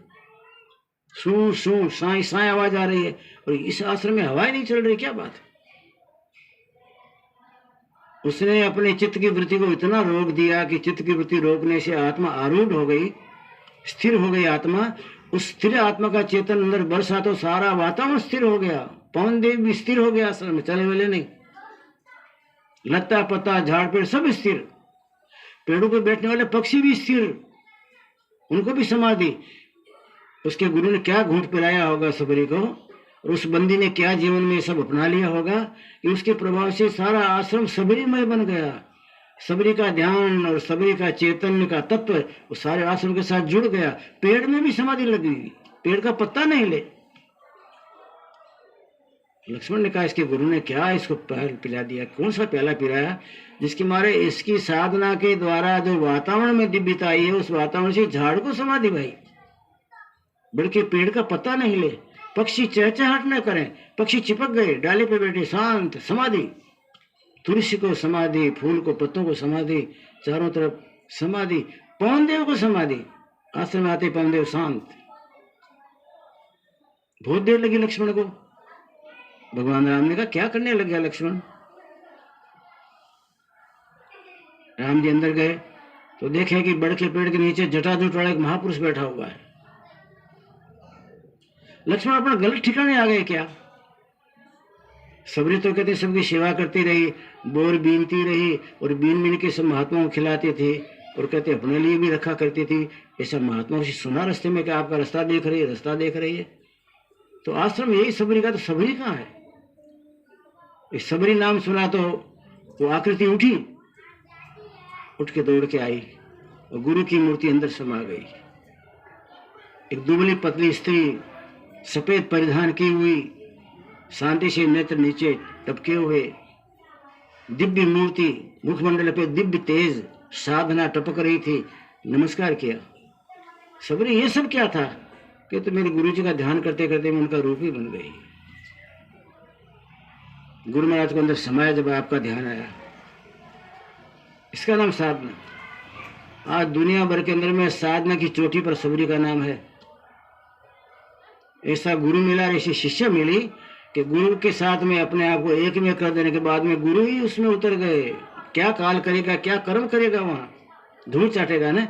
S1: सू सू साई साई आवाज आ रही है, और इस आश्रम में हवा ही नहीं चल रही, क्या बात है। उसने अपने चित्त की वृत्ति को इतना रोक दिया कि चित्त की वृत्ति रोकने से आत्मा आरूढ़ हो गई, स्थिर हो गई आत्मा। उस स्थिर आत्मा का चेतन अंदर बरसा तो सारा वातावरण स्थिर हो गया। पवन देव भी स्थिर हो गया आश्रम में, चले वाले नहीं। लता पत्ता झाड़ पेड़ सब स्थिर, पेड़ों पे बैठने वाले पक्षी भी स्थिर, उनको भी समाधि। उसके गुरु ने क्या घूंट पिलाया होगा सबरी को, और उस बंदी ने क्या जीवन में सब अपना लिया होगा कि उसके प्रभाव से सारा आश्रम सबरीमय बन गया। सबरी का ध्यान और सबरी का चैतन्य का तत्व वो सारे आश्रम के साथ जुड़ गया। पेड़ में भी समाधि लग गई, पेड़ का पत्ता नहीं ले। लक्ष्मण ने कहा इसके गुरु ने क्या इसको प्याला पिला दिया, कौन सा प्याला पिलाया जिसके मारे इसकी साधना के द्वारा जो वातावरण में दिव्यता आई है, उस वातावरण से झाड़ को समाधि भाई, बल्कि पेड़ का पत्ता नहीं ले। पक्षी चहचहाट न करें, पक्षी चिपक गए डाले पे बैठे, शांत समाधि। तुलसी को समाधि, फूल को पत्तों को समाधि, चारों तरफ समाधि। पवन देव को समाधि, आश्रम में आते पवन देव शांत। बहुत देर लगी लक्ष्मण को। भगवान राम ने कहा क्या करने लग गया लक्ष्मण। राम जी अंदर गए तो देखे कि बड़ के पेड़ के नीचे जटाजूट वाला एक महापुरुष बैठा हुआ है। लक्ष्मण अपना गलत ठिकाने आ गए क्या। सबरी तो कहते सबकी सेवा करती रही, बोर बीनती रही, और बीन बीन के सब महात्माओं को खिलाते थे, और कहते अपने लिए भी रखा करती थी। ऐसा महात्माओं से सुना रास्ते में कि आपका रास्ता देख रही है, रास्ता देख रही है। तो आश्रम यही सबरी का, तो सबरी कहाँ है। इस सबरी नाम सुना तो वो आकृति उठी, उठ के दौड़ के आई और गुरु की मूर्ति अंदर समा गई। एक दुबली पतली स्त्री, सफेद परिधान की हुई, शांति से नेत्र नीचे टपके हुए, दिव्य मूर्ति, मुखमंडल पे दिव्य तेज साधना टपक रही थी। नमस्कार किया। सबरी ये सब क्या था कि तो मेरे गुरु जी का ध्यान करते करते मैं उनका रूप ही बन गई। गुरु महाराज को अंदर समाया जब आपका ध्यान आया, इसका नाम साधना। आज दुनिया भर के अंदर में साधना की चोटी पर सबरी का नाम है। ऐसा गुरु मिला, ऐसी शिष्य मिली कि गुरु के साथ में अपने आप को एक में कर देने के बाद में गुरु ही उसमें उतर गए। क्या काल करेगा, क्या कर्म करेगा, वहां धूल चाटेगा ना।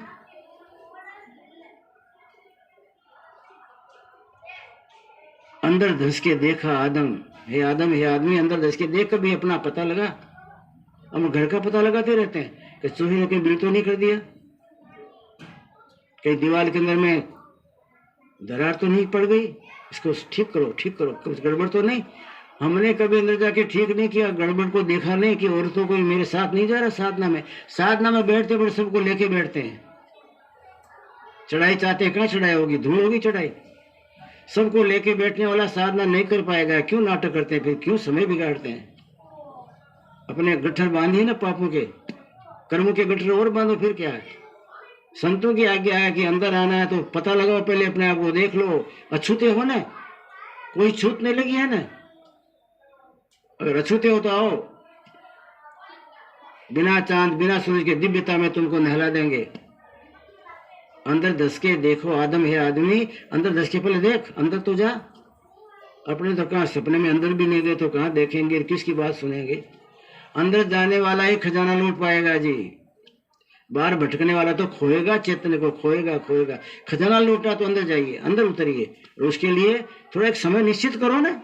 S1: अंदर धस के देखा आदम, हे आदम, हे आदमी, अंदर धस के देख कभी अपना पता लगा। हम घर का पता लगाते रहते हैं कि चूहे ने कहीं बिल तो नहीं कर दिया, कहीं दीवार के अंदर में दरार तो नहीं पड़ गई, इसको ठीक करो, ठीक करो, कुछ गड़बड़ तो नहीं। हमने कभी अंदर जाके ठीक नहीं किया, गड़बड़ को देखा नहीं कि और तो कोई मेरे साथ नहीं जा रहा। साधना में बैठते बैठते सबको लेके बैठते हैं, चढ़ाई चाहते हैं, कहाँ चढ़ाई होगी, धूल होगी चढ़ाई। सबको लेके बैठने वाला साधना नहीं कर पाएगा। क्यों नाटक करते हैं फिर, क्यों समय बिगाड़ते हैं? अपने गट्ठर बांधिए ना पापों के, कर्मों के गट्ठर और बांधो, फिर क्या है। संतों की आज्ञा है कि अंदर आना है तो पता लगाओ, पहले अपने आप को देख लो, अछूते हो ना, कोई छूत नहीं लगी है ना। अगर अछूते हो तो आओ, बिना चांद बिना सूरज के दिव्यता में तुमको नहला देंगे। अंदर धस के देखो, आदम है आदमी, अंदर धस के पहले देख, अंदर तो जा। अपने तो कहाँ, सपने में अंदर भी नहीं दे तो कहाँ देखेंगे, किसकी बात सुनेंगे। अंदर जाने वाला ही खजाना लूट पाएगा जी, बाहर भटकने वाला तो खोएगा, चेतन को खोएगा खोएगा। खजाना लूटा तो अंदर जाइए, अंदर उतरिए, और उसके लिए थोड़ा एक समय निश्चित करो ना।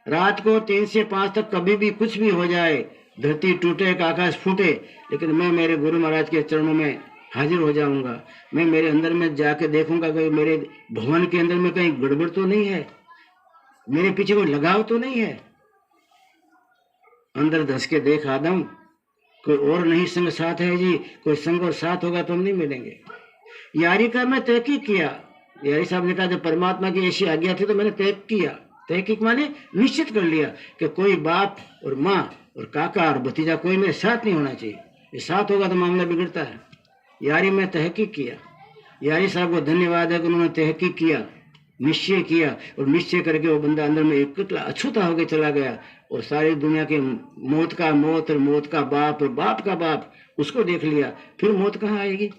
S1: रात को 3 से 5 तक कभी भी कुछ भी हो जाए, धरती टूटे का आकाश फूटे, लेकिन मैं मेरे गुरु महाराज के चरणों में हाजिर हो जाऊंगा। मैं मेरे अंदर में जाके देखूंगा कि मेरे भवन के अंदर में कहीं गड़बड़ तो नहीं है, मेरे पीछे कोई लगाव तो नहीं है। अंदर धस के देख आदम, कोई और नहीं संग साथ है जी, कोई संग और साथ होगा तो हम नहीं मिलेंगे। यारी का मैं तहकीक किया, यारी साहब ने कहा जब परमात्मा की ऐसी आज्ञा थी तो मैंने तहकीक किया। तहकीक माने निश्चित कर लिया कि कोई बाप और माँ और काका और भतीजा कोई मेरे साथ नहीं होना चाहिए, ये साथ होगा तो मामला बिगड़ता है। यारी में तहकीक किया। यारी साहब को धन्यवाद है कि उन्होंने तहकीक किया, निश्चय किया, और निश्चय करके वो बंदा अंदर में एक अछूता होकर चला गया, और सारी दुनिया के मौत का मौत और मौत का बाप और बाप का बाप उसको देख लिया। फिर मौत कहाँ आएगी।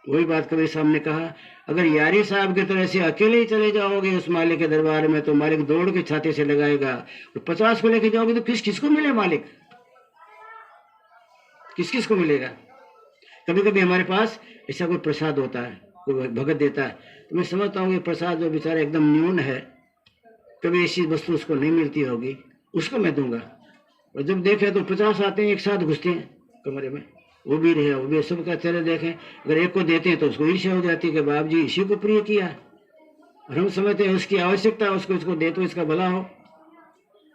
S1: वही बात कबीर साहब ने कहा, अगर यारी साहब की तरह से अकेले ही चले जाओगे उस मालिक के दरबार में तो मालिक दौड़ के छाती से लगाएगा, और 50 को लेके जाओगे तो किस किस को मिले मालिक, किस किस को मिलेगा। कभी कभी हमारे पास ऐसा कोई प्रसाद होता है, कोई भगत देता है, तो मैं समझता हूँ ये प्रसाद जो बेचारा एकदम न्यून है, कभी ऐसी वस्तु उसको नहीं मिलती होगी, उसको मैं दूंगा। और जब देखे तो 50 आते हैं एक साथ घुसते हैं कमरे में, वो भी रहे वो भी, सबका चेहरे देखें। अगर एक को देते हैं तो उसको ईर्ष्या हो जाती है कि बाप जी इसी को प्रिय किया है, और हम समझते हैं उसकी आवश्यकता है, उसको इसको दे तो इसका भला हो,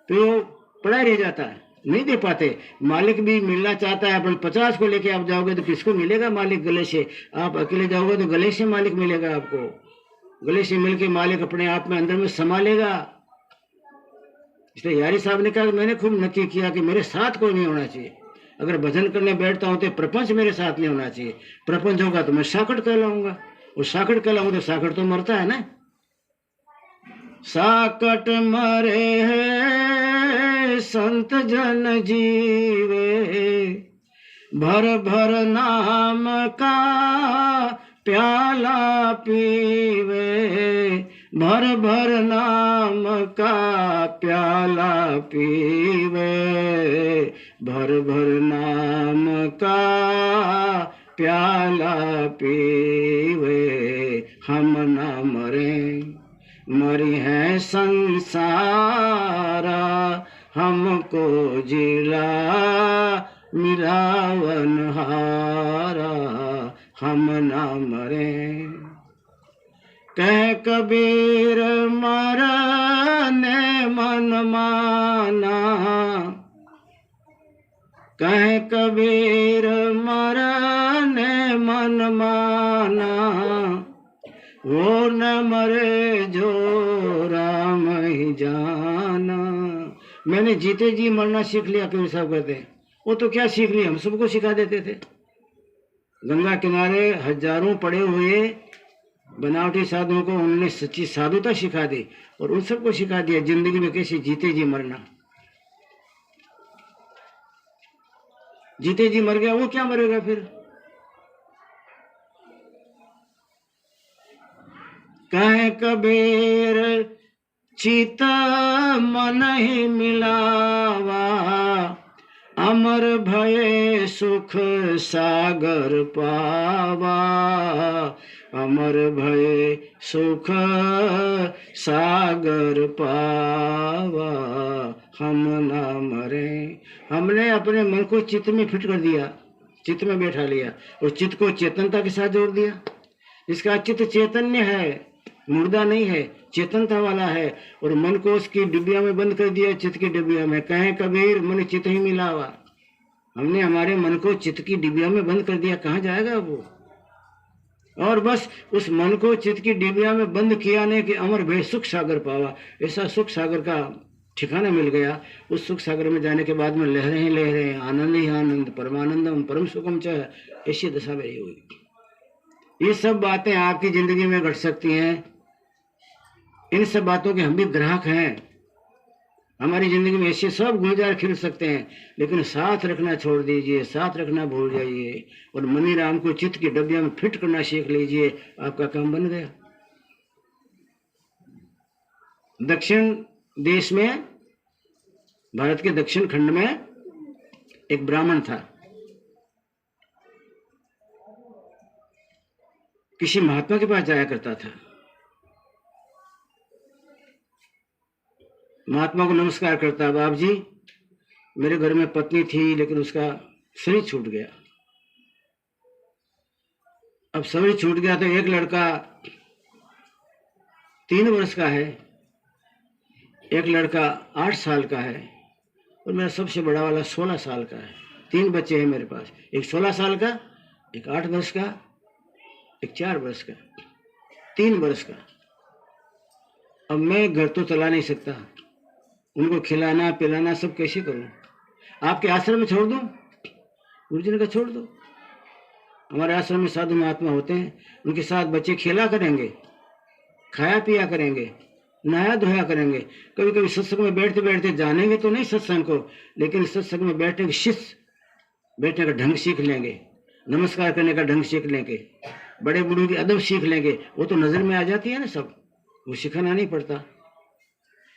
S1: तो वो पड़ा रह जाता है, नहीं दे पाते। मालिक भी मिलना चाहता है, अपन 50 को लेके आप जाओगे तो किसको मिलेगा मालिक गले से। आप अकेले जाओगे तो गले से मालिक मिलेगा आपको, गले से मिलके मालिक अपने आप में अंदर में समा लेगा। इसलिए यारी साहब ने कहा मैंने खूब नक्की किया कि मेरे साथ कोई नहीं होना चाहिए। अगर भजन करने बैठता हूं तो प्रपंच मेरे साथ नहीं होना चाहिए, प्रपंच होगा तो मैं साकट कहलाऊंगा, और साकट कहलाऊंगा तो साकट तो मरता है ना। साकट मरे है संत जन जीवे, भर भर नाम का प्याला पीवे, भर भर नाम का प्याला पीवे, भर भर नाम का प्याला पीवे। हम न मरे मरी है संसारा, हमको जिला मिलावन हारा, हम न मरे। कह कबीर मरने मन माना, कह कबीर मरने मन माना, वो न मरे जो राम ही जाना। मैंने जीते जी मरना सीख लिया, कबीर साहब कहते हैं। वो तो क्या सीख लिया, हम सबको सिखा देते थे। गंगा किनारे हजारों पड़े हुए बनावटी साधुओं को उन्होंने सच्ची साधुता सिखा दी, और उन सबको सिखा दिया जिंदगी में कैसे जीते जी मरना। जीते जी मर गया, वो क्या मरेगा फिर। कहे कबीर चित मन ही मिलावा, अमर भये सुख सागर पावा, अमर भये सुख सागर पावा, हम न मरे। हमने अपने मन को चित्त में फिट कर दिया, चित्त में बैठा लिया, और चित्त को चेतनता के साथ जोड़ दिया। इसका चित्त चैतन्य है, मुर्दा नहीं है, चेतनता वाला है, और मन को उसकी डिब्बिया में बंद कर दिया, चित्त की डिब्बिया में। कहें कबीर मन चित्त ही मिलावा। हमने हमारे मन को चित्त की डिब्बिया में बंद कर दिया, कहाँ जाएगा वो। और बस उस मन को चित्त की डिबिया में बंद किया ने कि अमर भय सुख सागर पावा। ऐसा सुख सागर का ठिकाना मिल गया। उस सुख सागर में जाने के बाद में लहरें ही लहरें, आनंद ही आनंद, परमानंदम परम सुखम च, ऐसी दशा मेरी हुई। ये सब बातें आपकी जिंदगी में घट सकती हैं। इन सब बातों के हम भी ग्राहक हैं। हमारी जिंदगी में ऐसे सब गुलजार खिल सकते हैं, लेकिन साथ रखना छोड़ दीजिए, साथ रखना भूल जाइए और मनी राम को चित्त की डबिया में फिट करना सीख लीजिए। आपका काम बन गया। दक्षिण देश में, भारत के दक्षिण खंड में एक ब्राह्मण था। किसी महात्मा के पास जाया करता था। महात्मा को नमस्कार करता, बाप जी मेरे घर में पत्नी थी लेकिन उसका शरीर छूट गया। अब शरीर छूट गया तो एक लड़का 3 वर्ष का है, एक लड़का 8 साल का है और मेरा सबसे बड़ा वाला 16 साल का है। 3 बच्चे हैं मेरे पास, एक 16 साल का, एक 8 वर्ष का, एक 4 वर्ष का, 3 वर्ष का। अब मैं घर तो चला नहीं सकता, उनको खिलाना पिलाना सब कैसे करूं? आपके आश्रम में छोड़ दूं? गुरुजी ने कहा छोड़ दो। हमारे आश्रम में साधु महात्मा होते हैं, उनके साथ बच्चे खेला करेंगे, खाया पिया करेंगे, नहाया धोया करेंगे। कभी कभी सत्संग में बैठते बैठते जानेंगे तो नहीं सत्संग को, लेकिन सत्संग में बैठने शिष्य बैठने का ढंग सीख लेंगे, नमस्कार करने का ढंग सीख लेंगे, बड़े बूढ़ों की अदब सीख लेंगे। वो तो नजर में आ जाती है ना सब, वो सिखाना नहीं पड़ता।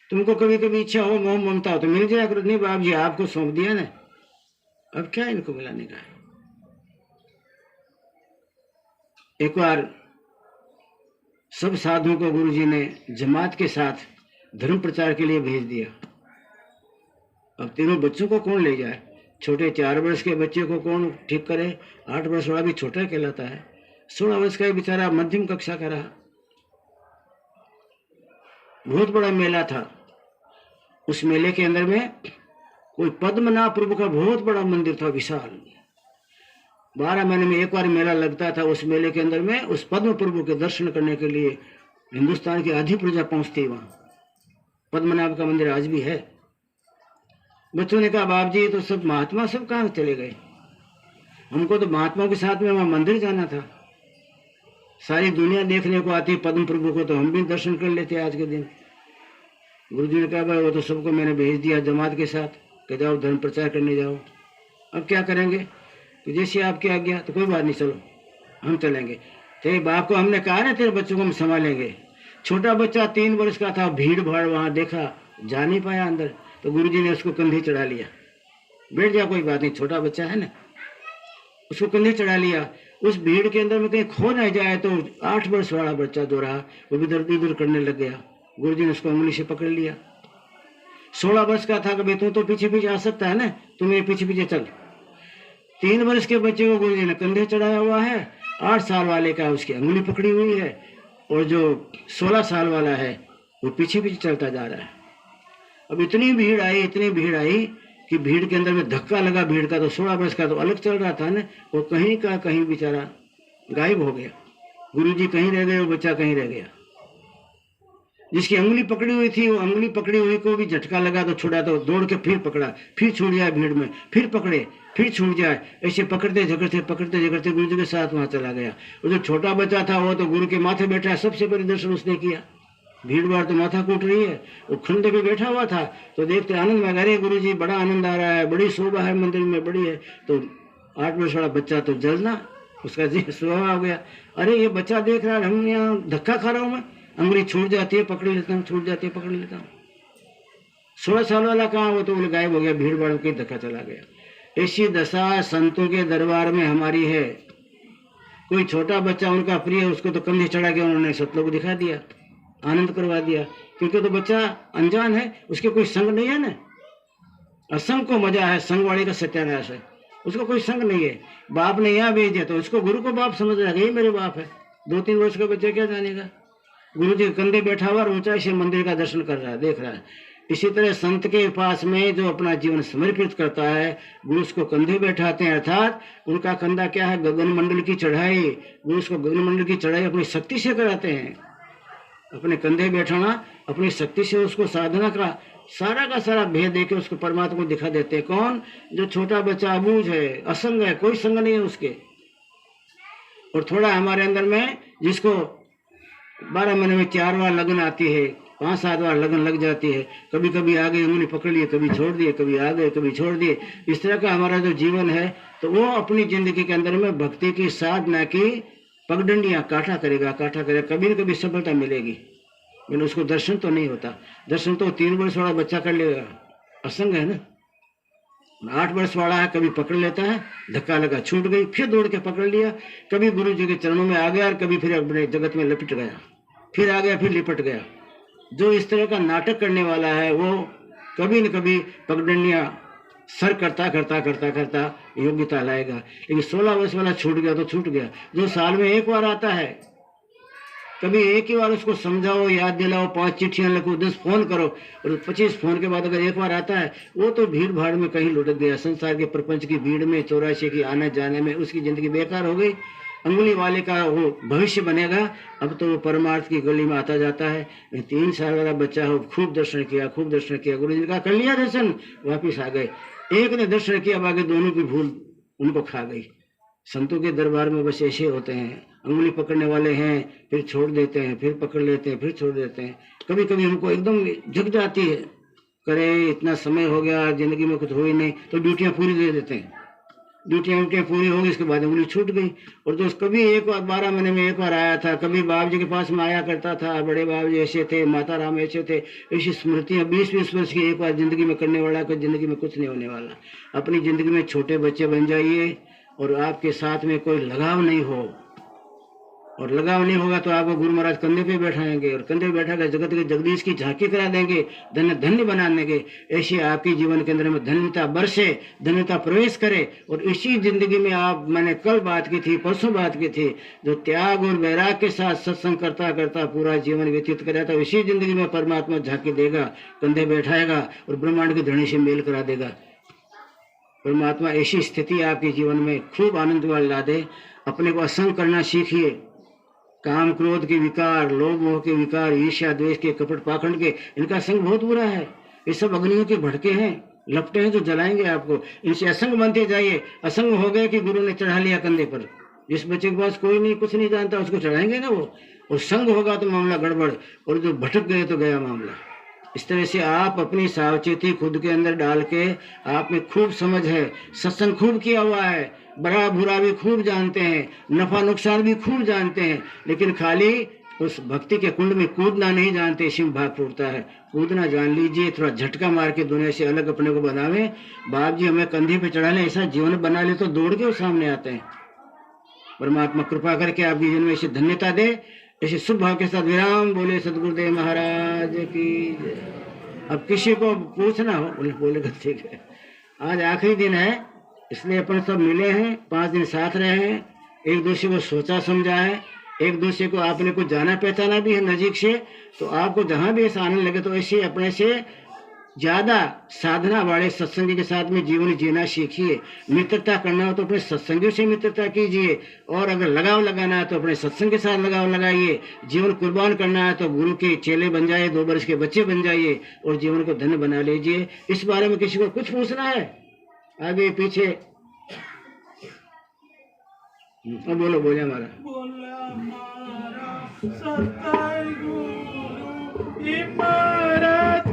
S1: तुमको कभी कभी इच्छा हो, मोह ममता हो तो मिल जाया करो। नहीं बाप जी आपको सौंप दिया ना, अब क्या इनको मिलाने का है। एक बार सब साधुओं को गुरुजी ने जमात के साथ धर्म प्रचार के लिए भेज दिया। अब तीनों बच्चों को कौन ले जाए? छोटे 4 वर्ष के बच्चे को कौन ठीक करे? 8 वर्ष वाला भी छोटा कहलाता है, 16 वर्ष का बेचारा मध्यम कक्षा का रहा। बहुत बड़ा मेला था। उस मेले के अंदर में कोई पद्मनाभ प्रभु का बहुत बड़ा मंदिर था, विशाल। 12 महीने में एक बार मेला लगता था। उस मेले के अंदर में उस पद्म प्रभु के दर्शन करने के लिए हिंदुस्तान की आधी प्रजा पहुंचती है। वहां पद्मनाभ का मंदिर आज भी है। बच्चों ने कहा बाप जी तो सब महात्मा सब कहाँ चले गए? हमको तो महात्मा के साथ में वहां मंदिर जाना था। सारी दुनिया देखने को आती पद्म प्रभु को, तो हम भी दर्शन कर लेते आज के दिन। गुरुजी ने कहा भाई वो तो सबको मैंने भेज दिया जमात के साथ कि जाओ धर्म प्रचार करने जाओ। अब क्या करेंगे? तो जैसे आपकी आज्ञा। तो कोई बात नहीं, चलो हम चलेंगे। तेरे बाप को हमने कहा ना तेरे बच्चों को हम संभालेंगे। छोटा बच्चा 3 वर्ष का था, भीड़ भाड़ वहां देखा, जा नहीं पाया अंदर। तो गुरुजी ने उसको कंधे चढ़ा लिया, बैठ जा कोई बात नहीं, छोटा बच्चा है ना। उसको कंधे चढ़ा लिया। उस भीड़ के अंदर में कहीं खो नहीं जाए तो 8 वर्ष वाला बच्चा जो रहा वो भी इधर उधर करने लग गया। गुरुजी ने उसको उंगली से पकड़ लिया। 16 वर्ष का था, कभी तू तो पीछे पीछे आ सकता है ना, तू मेरे पीछे पीछे चल। 3 वर्ष के बच्चे को गुरुजी ने कंधे चढ़ाया हुआ है, 8 साल वाले का उसकी उंगली पकड़ी हुई है, और जो 16 साल वाला है वो पीछे पीछे चलता जा रहा है। अब इतनी भीड़ आई कि भीड़ के अंदर में धक्का लगा भीड़ का। तो 16 वर्ष का तो अलग चल रहा था ना, वो कहीं का कहीं बेचारा गायब हो गया। गुरुजी कहीं रह गए, वो बच्चा कहीं रह गया। जिसकी उंगली पकड़ी हुई थी वो उंगली पकड़ी हुई को भी झटका लगा तो छुड़ा, तो दौड़ के फिर पकड़ा, फिर छूट जाए भीड़ में, फिर पकड़े, फिर छूट जाए। ऐसे पकड़ते झगड़ते गुरुजी के साथ वहां चला गया। वो जो छोटा बच्चा था वो तो गुरु के माथे बैठा, सबसे पहले दर्शन उसने किया। भीड़ भाड़ तो माथा कूट रही है, वो खंडे पे बैठा हुआ था। तो देखते आनंद में, अरे गुरु जी बड़ा आनंद आ रहा है, बड़ी शोभा है मंदिर में, बड़ी है। तो 8 वर्ष वाला बच्चा तो जलना उसका जी स्वभाव हो गया। अरे ये बच्चा देख रहा है, हम यहाँ धक्का खा रहा हूँ मैं, उंगली छूट जाती है पकड़ लेता हूँ, छूट जाती है पकड़ लेता हूँ। 16 साल वाला कहाँ, वो तो गायब हो गया, भीड़ भाड़ के धक्का चला गया। ऐसी दशा संतों के दरबार में हमारी है। कोई छोटा बच्चा उनका प्रिय, उसको तो कंधे चढ़ा के उन्होंने सतलोक दिखा दिया, आनंद करवा दिया, क्योंकि तो बच्चा अनजान है, उसके कोई संग नहीं है ना। असंग को मजा है, संग वाले का सत्यानाश है, उसको कोई संग नहीं है। बाप ने यहाँ भेज दिया तो उसको गुरु को बाप समझ रहा है, यही मेरे बाप है। 2-3 वर्ष का बच्चा क्या जानेगा? गुरु जी के कंधे बैठा हुआ और ऊंचाई से मंदिर का दर्शन कर रहा है, देख रहा है। इसी तरह संत के पास में जो अपना जीवन समर्पित करता है, गुरु उसको कंधे बैठाते हैं, अर्थात उनका कंधा क्या है, गगन मंडल की चढ़ाई। गुरु उसको गगन मंडल की चढ़ाई अपनी शक्ति से कराते हैं। अपने कंधे बैठाना अपनी शक्ति से उसको साधना का सारा भेद देके उसको परमात्मा को दिखा देते हैं। कौन? जो छोटा बच्चा अबूझ है, असंग है, कोई संग नहीं है उसके। और थोड़ा हमारे अंदर में जिसको 12 महीने में 4 बार लगन आती है, 5-7 बार लगन लग जाती है, कभी कभी आगे उंगली पकड़ लिए, कभी छोड़ दिए, कभी आ गए, कभी छोड़ दिए, इस तरह का हमारा जो जीवन है, तो वो अपनी जिंदगी के अंदर में भक्ति की साधना की पगडंडियां काटा करेगा, कभी न कभी सफलता मिलेगी। मैंने उसको दर्शन तो नहीं होता। दर्शन तो 3 वर्ष वाला बच्चा कर लेगा, असंग है ना। 8 वर्ष वाला है, कभी पकड़ लेता है, धक्का लगा छूट गई, फिर दौड़ के पकड़ लिया, कभी गुरु जी के चरणों में आ गया और कभी फिर अपने जगत में लपट गया, फिर आ गया, फिर लिपट गया। जो इस तरह का नाटक करने वाला है वो कभी न कभी पगडंडियां सर करता योग्यता लाएगा। लेकिन 16 वर्ष वाला छूट गया तो छूट गया। जो साल में 1 बार आता है, कभी एक ही बार उसको समझाओ, याद दिलाओ, 5 चिट्ठियां लिखो, 10 फोन करो, और 25 फोन के बाद अगर 1 बार आता है, वो तो भीड़ भाड़ में कहीं लुढ़क गया, संसार के प्रपंच की भीड़ में, 84 की आने जाने में उसकी जिंदगी बेकार हो गई। अंगुली वाले का वो भविष्य बनेगा। अब तो वो परमार्थ की गली में आता जाता है। 3 साल वाला बच्चा हो, खूब दर्शन किया, गुरु जी ने कहा कर लिया दर्शन, वापिस आ गए। एक ने दर्शन किया, बाकी दोनों की भूल उनको खा गई। संतों के दरबार में बस ऐसे होते हैं, अंगुली पकड़ने वाले हैं, फिर छोड़ देते हैं, फिर पकड़ लेते हैं, फिर छोड़ देते हैं। कभी कभी हमको एकदम झुक जाती है, करे इतना समय हो गया, जिंदगी में कुछ हो ही नहीं, तो ड्यूटियां पूरी दे देते हैं। ड्यूटियां पूरी होगी, इसके बाद उंगली छूट गई। और दोस्त कभी 1 बार 12 महीने में 1 बार आया था, कभी बाप जी के पास में आया करता था, बड़े बाप जी ऐसे थे, माता राम ऐसे थे। ऐसी स्मृतियां 20-20 वर्ष की 1 बार जिंदगी में करने वाला को जिंदगी में कुछ नहीं होने वाला। अपनी जिंदगी में छोटे बच्चे बन जाइए और आपके साथ में कोई लगाव नहीं हो, और लगाव नहीं होगा तो आपको गुरु महाराज कंधे पे बैठाएंगे, और कंधे पे बैठा कर जगत के जगदीश की झांकी करा देंगे, धन्य धन्य बना देंगे। ऐसे आपकी जीवन के अंदर में धन्यता बरसे, धन्यता प्रवेश करे। और इसी जिंदगी में आप, मैंने कल बात की थी, परसों बात की थी, जो त्याग और वैराग के साथ सत्संग करता करता पूरा जीवन व्यतीत करा था, इसी जिंदगी में परमात्मा झांकी देगा, कंधे बैठाएगा और ब्रह्मांड की धरणी से मेल करा देगा। परमात्मा ऐसी स्थिति आपके जीवन में खूब आनंद वाली ला दे। अपने को असंग करना सीखिए। काम क्रोध के विकार, लोभ मोह के विकार, ईर्ष्या द्वेष के, कपट पाखंड के, इनका संग बहुत बुरा है। ये सब अग्नियों के भड़के हैं, लपटे हैं जो जलाएंगे आपको। इनसे असंग बनते जाइए। असंग हो गए कि गुरु ने चढ़ा लिया कंधे पर। जिस बच्चे के पास कोई नहीं, कुछ नहीं जानता, उसको चढ़ाएंगे ना वो। और संग होगा तो मामला गड़बड़, और जो भटक गए तो गया मामला। इस तरह से आप अपनी सावचेती खुद के अंदर डाल के, आप में खूब समझ है, सत्संग खूब किया हुआ है, बड़ा बुरा भी खूब जानते हैं, नफा नुकसान भी खूब जानते हैं, लेकिन खाली उस भक्ति के कुंड में कूदना नहीं जानते, शिव भाग फूटता है। कूदना जान लीजिए, थोड़ा झटका मार के दुनिया से अलग अपने को बनावे। बाप जी हमें कंधे पे चढ़ा ले, ऐसा जीवन बना ले तो दौड़ के वो सामने आते हैं। परमात्मा कृपा करके आपके जीवन में ऐसी धन्यता दे। ऐसे शुभ भाव के साथ विराम। बोले सदगुरुदेव महाराज की जय। अब किसी को पूछना हो, बोलेगा ठीक है। आज आखिरी दिन है, इसलिए अपन सब मिले हैं, 5 दिन साथ रहे हैं, एक दूसरे को सोचा समझा है, एक दूसरे को आपने को जाना पहचाना भी है नजीक से। तो आपको जहाँ भी ऐसा आने लगे तो ऐसे अपने से ज्यादा साधना वाले सत्संगी के साथ में जीवन जीना सीखिए। मित्रता करना हो तो अपने सत्संगियों से मित्रता कीजिए, और अगर लगाव लगाना है तो अपने सत्संग के साथ लगाव लगाइए। जीवन कुर्बान करना है तो गुरु के चेले बन जाइए, 2 वर्ष के बच्चे बन जाइए, और जीवन को धन्य बना लीजिए। इस बारे में किसी को कुछ पूछना है, आगे पीछे? बोलो बोले हमारा सतगुरु इमरत